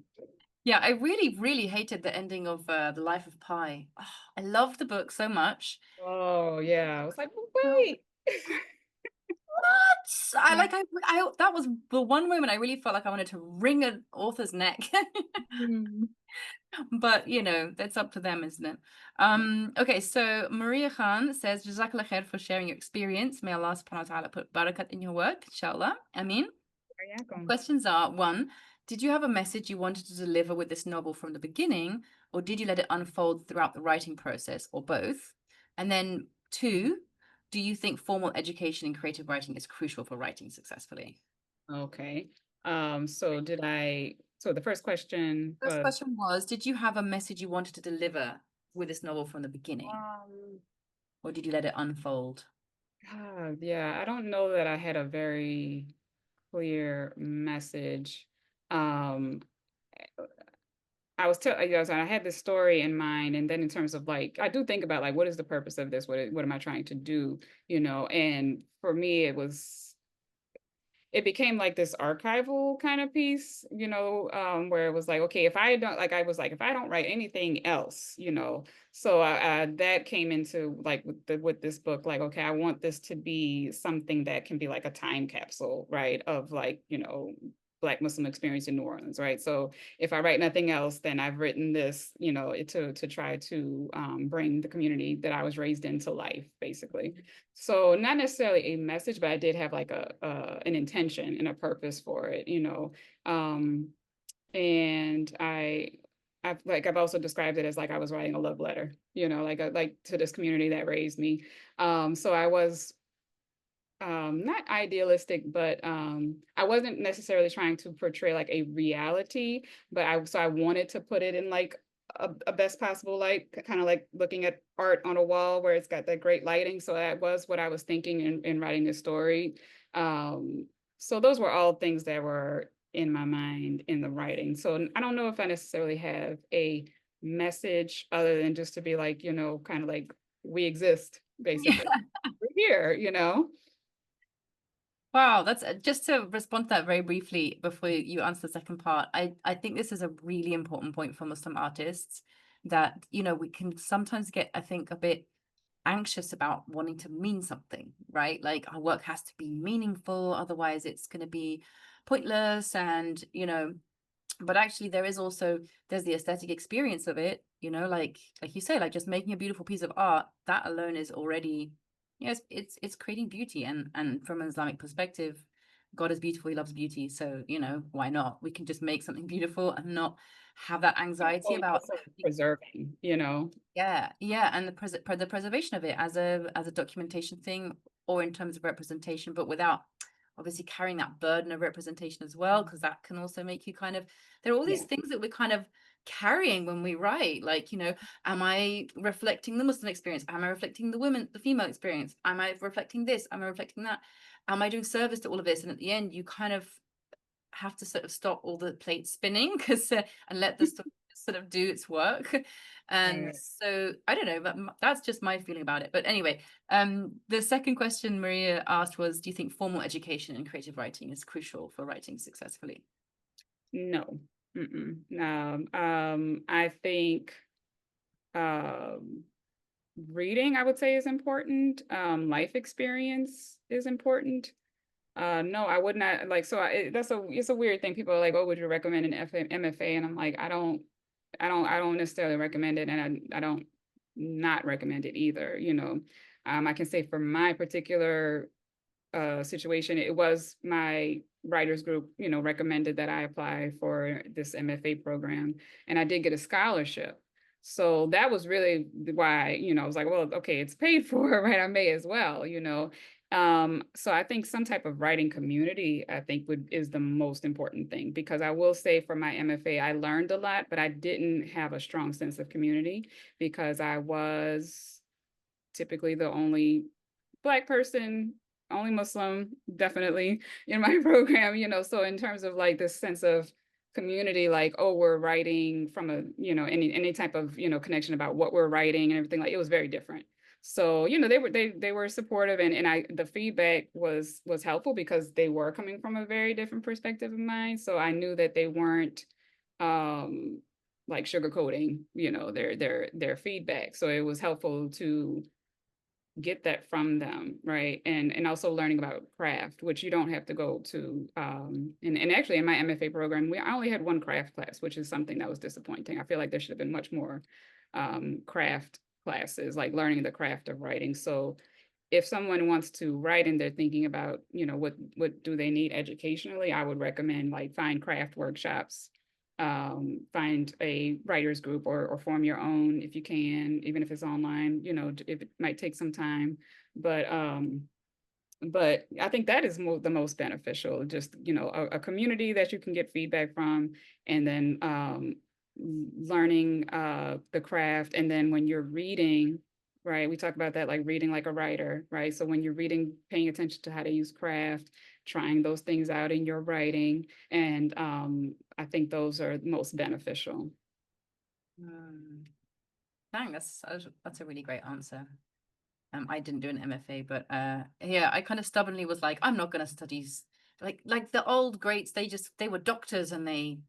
Yeah, I really, really hated the ending of The Life of Pi. Oh, I loved the book so much. Oh yeah, I was like, well, Oh, wait. what? That was the one moment I really felt like I wanted to wring an author's neck. Mm. But that's up to them, isn't it? Okay, so Maria Khan says, Jazakallah khair for sharing your experience. May Allah subhanahu wa ta'ala put barakat in your work, inshallah. Ameen. Questions are one, did you have a message you wanted to deliver with this novel from the beginning, or did you let it unfold throughout the writing process, or both? And then two, do you think formal education in creative writing is crucial for writing successfully? Okay. So the first question First was, question was, did you have a message you wanted to deliver with this novel from the beginning, um, or did you let it unfold? yeah, I don't know that I had a very clear message. Um, so I had this story in mind, and then in terms of like, I do think about like, what is the purpose of this? What am I trying to do? And for me, it became like this archival kind of piece, where it was like, okay, if I don't, like, I was like, if I don't write anything else, so that came into like with this book, like, okay, I want this to be something that can be like a time capsule, right, of like, Black Muslim experience in New Orleans, right? So if I write nothing else, then I've written this, to try to bring the community that I was raised in to life, basically. So not necessarily a message, but I did have like an intention and a purpose for it, and I've also described it as like I was writing a love letter, like to this community that raised me. So I was not idealistic, but I wasn't necessarily trying to portray like a reality, but I wanted to put it in like a best possible light, kind of like looking at art on a wall where it's got that great lighting. So that was what I was thinking in writing this story. So those were all things that were in my mind in the writing. So I don't know if I necessarily have a message other than just to be like, kind of like we exist, basically. We're here. Wow, that's just to respond to that very briefly before you answer the second part. I think this is a really important point for Muslim artists that, we can sometimes get, I think, a bit anxious about wanting to mean something, right? Like our work has to be meaningful, otherwise it's going to be pointless. And, but actually there's the aesthetic experience of it, like you say, like just making a beautiful piece of art, that alone is already, yes, it's creating beauty. And from an Islamic perspective, God is beautiful, he loves beauty. So, you know, why not? We can just make something beautiful and not have that anxiety Beautiful and about also preserving, you know. yeah, yeah, and the preservation of it as a documentation thing, or in terms of representation, but without obviously carrying that burden of representation as well, because that can also make you kind of there are all these Yeah. things that we're kind of carrying when we write. Like, you know, am I reflecting the Muslim experience? Am I reflecting the female experience? Am I reflecting this? Am I reflecting that? Am I doing service to all of this? And at the end, you kind of have to sort of stop all the plates spinning because and let the stuff sort of do its work. And Right. so I don't know, but that's just my feeling about it. But anyway, the second question Maria asked was, do you think formal education in creative writing is crucial for writing successfully? No. Mm-mm. I think um, reading, I would say, is important. Life experience is important. No, I would not like. So it's a weird thing. People are like, "Oh, would you recommend an MFA?" And I'm like, I don't necessarily recommend it, and I don't not recommend it either. You know, I can say for my particular situation, it was my writers group, you know, recommended that I apply for this MFA program, and I did get a scholarship. So that was really why, you know, I was like, well, okay, it's paid for, right? I may as well, you know. So I think some type of writing community, I think would is the most important thing because I will say for my MFA, I learned a lot, but I didn't have a strong sense of community because I was typically the only Black person, only Muslim, definitely in my program, you know. So in terms of like this sense of community, like, oh, we're writing from a, you know, any type of, you know, connection about what we're writing and everything, like it was very different. So, you know, they were supportive and I the feedback was helpful because they were coming from a very different perspective of mine. So I knew that they weren't um like sugarcoating, you know, their feedback. So it was helpful to get that from them, right? And also learning about craft, which you don't have to go to. And actually in my MFA program, I only had one craft class, which is something that was disappointing. I feel like there should have been much more craft classes, like learning the craft of writing. So if someone wants to write and they're thinking about, you know, what do they need educationally, I would recommend like find craft workshops, find a writers group or form your own if you can, even if it's online, you know, if it might take some time. But but I think that is the most beneficial, just, you know, a community that you can get feedback from, and then learning the craft. And then when you're reading, right, we talk about that, like reading like a writer, right? So when you're reading, paying attention to how to use craft, trying those things out in your writing. And I think those are most beneficial. Hmm. Dang, that's a really great answer. I didn't do an MFA, but yeah, I kind of stubbornly was like, I'm not going to study like the old greats. They were doctors and they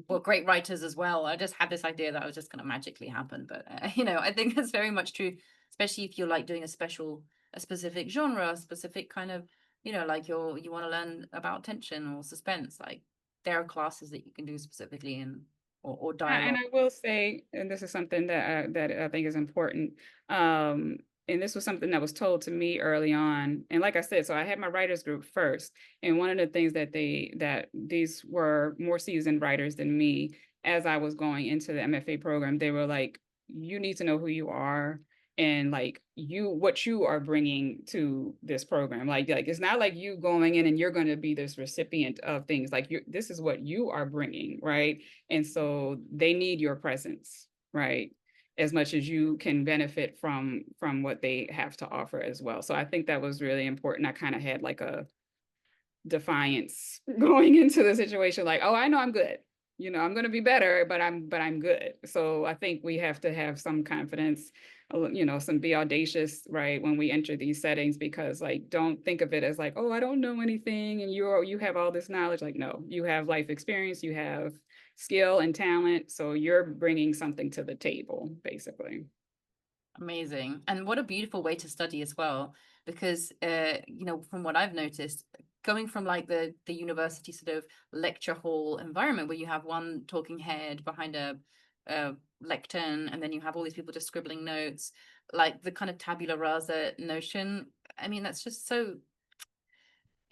were great writers as well. I just had this idea that it was just going to magically happen, but you know, I think that's very much true, especially if you're like doing a specific genre, a specific kind of, you know, like you want to learn about tension or suspense. Like there are classes that you can do specifically in or And dialogue. I will say, and this is something that I think is important. Um, and this was something that was told to me early on. And like I said, so I had my writers group first, and one of the things that these were more seasoned writers than me. As I was going into the MFA program, they were like, "You need to know who you are." And like you what you are bringing to this program, like it's not like you going in and you're going to be this recipient of things, like you this is what you are bringing, right? And so they need your presence, right? As much as you can benefit from what they have to offer as well. So I think that was really important. I kind of had like a defiance going into the situation, like, oh, I know I'm good. You know, I'm going to be better, but I'm good. So I think we have to have some confidence, you know, some be audacious, right, when we enter these settings, because like don't think of it as like, oh, I don't know anything and you have all this knowledge. Like, no, you have life experience, you have skill and talent, so you're bringing something to the table, basically. Amazing. And what a beautiful way to study as well. Because you know, from what I've noticed, going from like the university sort of lecture hall environment where you have one talking head behind a lectern, and then you have all these people just scribbling notes, like the kind of tabula rasa notion. I mean, that's just so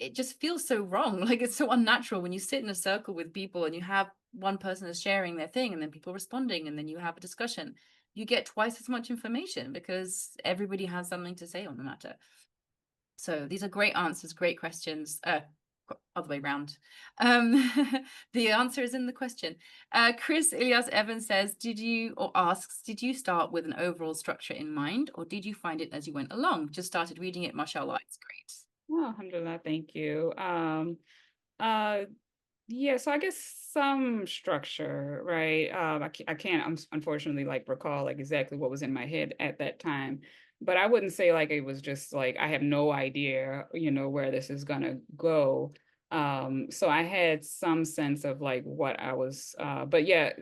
it just feels so wrong. Like it's so unnatural when you sit in a circle with people and you have one person is sharing their thing and then people responding and then you have a discussion. You get twice as much information because everybody has something to say on the matter. So these are great answers, great questions. Other way round. Um, the answer is in the question. Chris Ilias Evans says, did you start with an overall structure in mind, or did you find it as you went along? Just started reading it, mashallah, it's great. Oh, alhamdulillah, thank you. Uh, yeah, so I guess some structure, right? I can't unfortunately like recall like exactly what was in my head at that time, but I wouldn't say like it was just like I have no idea, where this is gonna go. So I had some sense of like what I was, but yeah,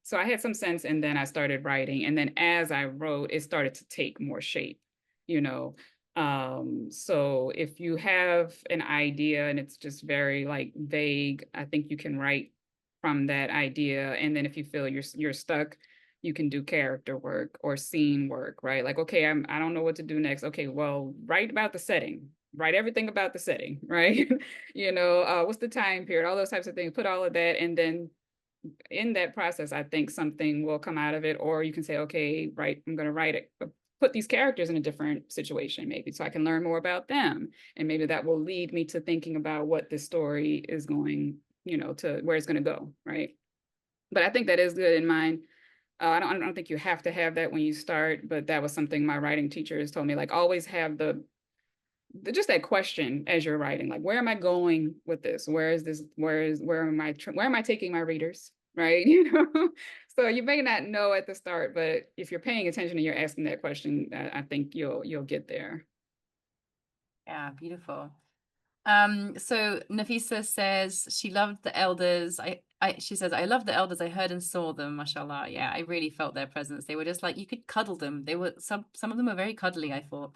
so I had some sense, and then I started writing, and then as I wrote, it started to take more shape, you know. So if you have an idea and it's just very like vague, I think you can write from that idea. And then if you feel you're stuck, you can do character work or scene work, right? Like, okay, I don't know what to do next. Okay, well, write about the setting. Write everything about the setting, right? What's the time period, all those types of things. Put all of that, and then in that process, I think something will come out of it. Or you can say, okay, right, I'm going to write it, put these characters in a different situation, maybe, so I can learn more about them. And maybe that will lead me to thinking about what this story is going, to where it's going to go, right? But I think that is good in mind. I don't think you have to have that when you start, but that was something my writing teachers told me, like always have just that question as you're writing, like where am I going with this, where is this, where am I taking my readers, right? So you may not know at the start, but if you're paying attention and you're asking that question, I think you'll get there. Yeah, beautiful. So Nafisa says she loved the elders. She says, I love the elders. I heard and saw them, mashallah. Yeah, I really felt their presence. They were just like you could cuddle them. They were some of them were very cuddly, I thought.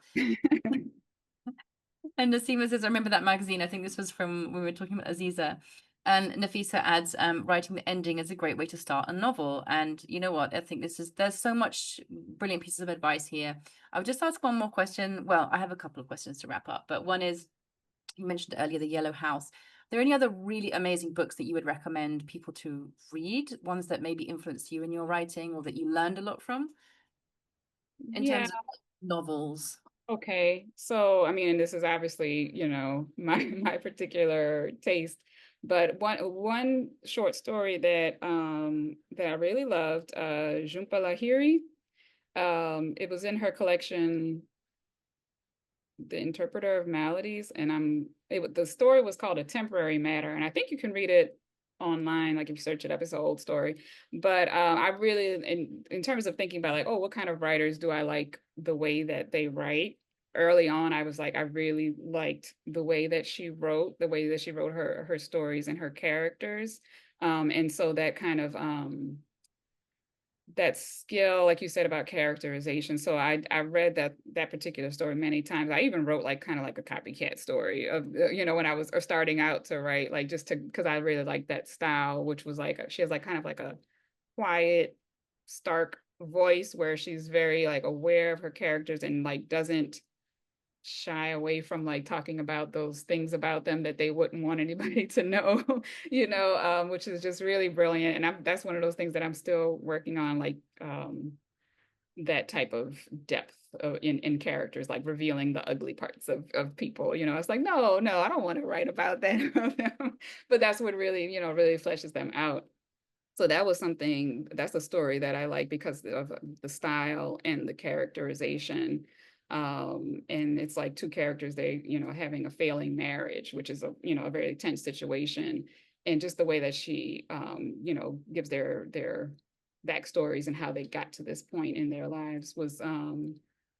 And Nasima says, I remember that magazine. I think this was from when we were talking about Aziza. And Nafisa adds, writing the ending is a great way to start a novel. And you know what? I think there's so much brilliant pieces of advice here. I'll just ask one more question. Well, I have a couple of questions to wrap up, but one is, you mentioned earlier, The Yellow House. Are there any other really amazing books that you would recommend people to read? Ones that maybe influenced you in your writing or that you learned a lot from in Yeah. terms of novels? Okay. So, I mean, and this is obviously, my my particular taste, but one short story that I really loved, Jhumpa Lahiri. It was in her collection, The Interpreter of Maladies, and the story was called A Temporary Matter, and I think you can read it online, like if you search it up. It's an old story, but I really, in terms of thinking about like, oh, what kind of writers do I like the way that they write? Early on, I was like, I really liked the way that she wrote, her stories and her characters, and so that kind of that skill, like you said, about characterization. So I read that particular story many times. I even wrote like kind of like a copycat story of when I was starting out to write, like just to because I really like that style, which was like she has like kind of like a quiet, stark voice where she's very like aware of her characters and like doesn't shy away from like talking about those things about them that they wouldn't want anybody to know, which is just really brilliant. And that's one of those things that I'm still working on, like that type of depth in characters, like revealing the ugly parts of people. It's like, no, I don't want to write about that about them. But that's what really, really fleshes them out. So that's a story that I like because of the style and the characterization. And it's like two characters, they, having a failing marriage, which is a very tense situation. And just the way that she, gives their backstories and how they got to this point in their lives was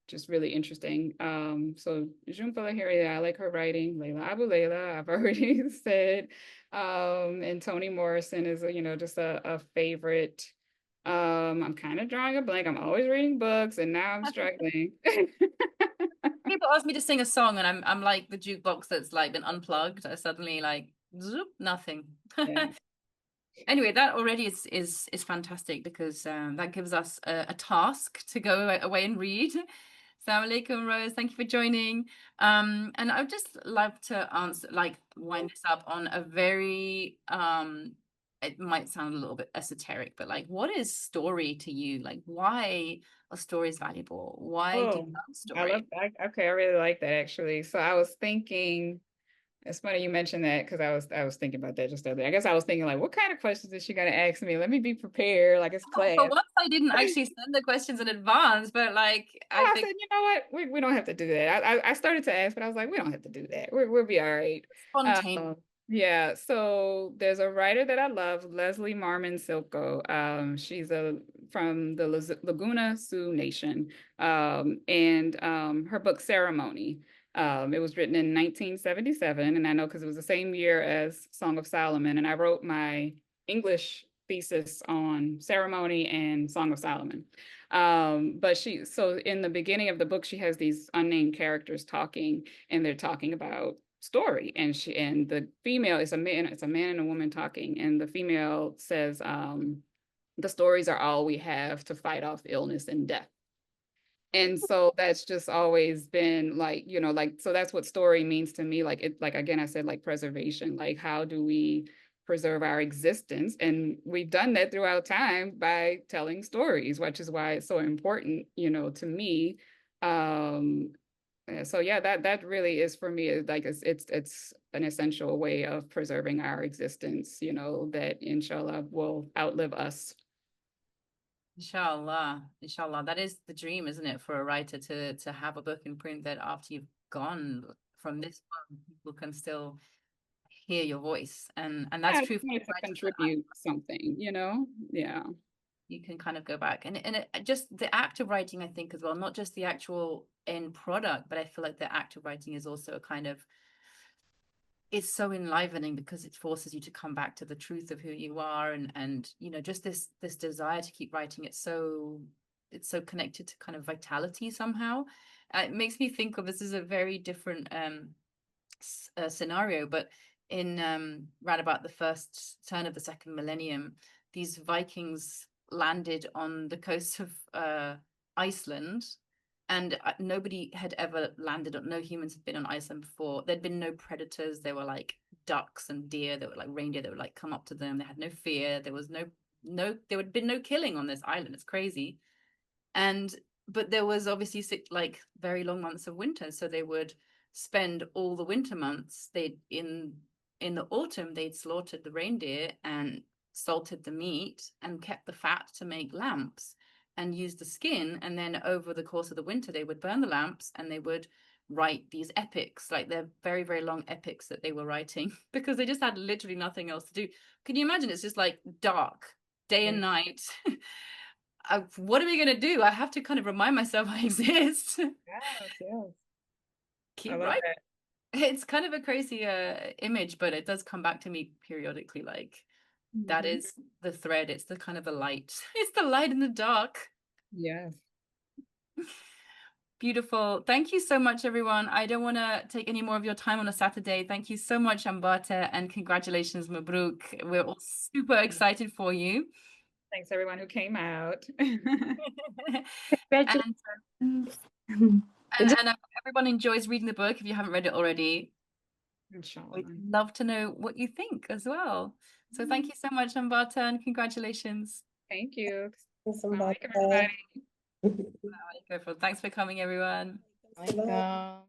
just really interesting. So Jhumpa Lahiri, I like her writing. Layla Abu Layla, I've already said. And Toni Morrison is, just a favorite. I'm kind of drawing a blank. I'm always reading books, and now I'm struggling. People ask me to sing a song, and I'm like the jukebox that's like been unplugged. I suddenly like zoop, nothing. Yeah. Anyway, that already is fantastic because that gives us a task to go away and read. Assalamu alaikum, Rose. Thank you for joining. And I would just love to answer, like, wind this up on a very, it might sound a little bit esoteric, but like, what is story to you? Like, why are stories valuable? Why do you Oh, love story? okay, I really like that actually. So I was thinking, it's funny you mentioned that because I was thinking about that just the other day. I guess I was thinking like, what kind of questions is she gonna ask me? Let me be prepared, like it's For class. once, I didn't actually send the questions in advance, but like, I I think said, you know what? We don't have to do that. I started to ask, but I was like, we don't have to do that. We'll be all right. spontaneous. Yeah. So there's a writer that I love, Leslie Marmon Silko. She's from the Laguna Sioux Nation. And her book Ceremony. It was written in 1977, and I know because it was the same year as Song of Solomon, and I wrote my English thesis on ceremony and Song of Solomon. But so in the beginning of the book, she has these unnamed characters talking, and they're talking about story. And the female is a man, it's a man and a woman talking, and the female says, the stories are all we have to fight off illness and death. And so that's just always been like, like, so that's what story means to me. Like it, like again, I said, like preservation, like how do we preserve our existence? And we've done that throughout time by telling stories, which is why it's so important, to me. So yeah, that really is for me, like it's an essential way of preserving our existence, that inshallah will outlive us. Inshallah, inshallah. That is the dream, isn't it, for a writer to have a book in print that after you've gone from this one, people can still hear your voice. And that's Yeah, I true just for wanted to writers that contribute something. Yeah. you can kind of go back. And just the act of writing, I think, as well, not just the actual end product, but I feel like the act of writing is also a kind of, it's so enlivening because it forces you to come back to the truth of who you are, and just this desire to keep writing. It's so connected to kind of vitality somehow. It makes me think of, this is a very different scenario, but in round about the first turn of the second millennium, these Vikings landed on the coast of Iceland, and nobody had ever landed on, no humans had been on Iceland before. There'd been no predators. There were like ducks and deer that were like reindeer that would like come up to them. They had no fear. There was there would have been no killing on this island. It's crazy. And but there was obviously like very long months of winter, so they would spend all the winter months, they in the autumn they'd slaughtered the reindeer and salted the meat and kept the fat to make lamps and used the skin, and then over the course of the winter they would burn the lamps and they would write these epics, like they're very very long epics that they were writing because they just had literally nothing else to do. Can you imagine? It's just like dark day and Yeah. night. What are we going to do? I have to kind of remind myself I exist. Yes, yes. I Keep love writing. that. It's kind of a crazy image, but it does come back to me periodically. Like, that Mhm. is the thread. It's the kind of a light. It's the light in the dark. Yes. Beautiful. Thank you so much, everyone. I don't want to take any more of your time on a Saturday. Thank you so much, Ambata, and congratulations, Mabruk. We're all super excited for you. Thanks everyone who came out. and Congratulations. and everyone enjoys reading the book if you haven't read it already. We'd Inshallah. love to know what you think as well. So thank you so much, Ambata, and congratulations. Thank you. Thanks, Assalamu alaikum, Ambata. everybody. Thanks for coming, everyone. Assalamu alaikum.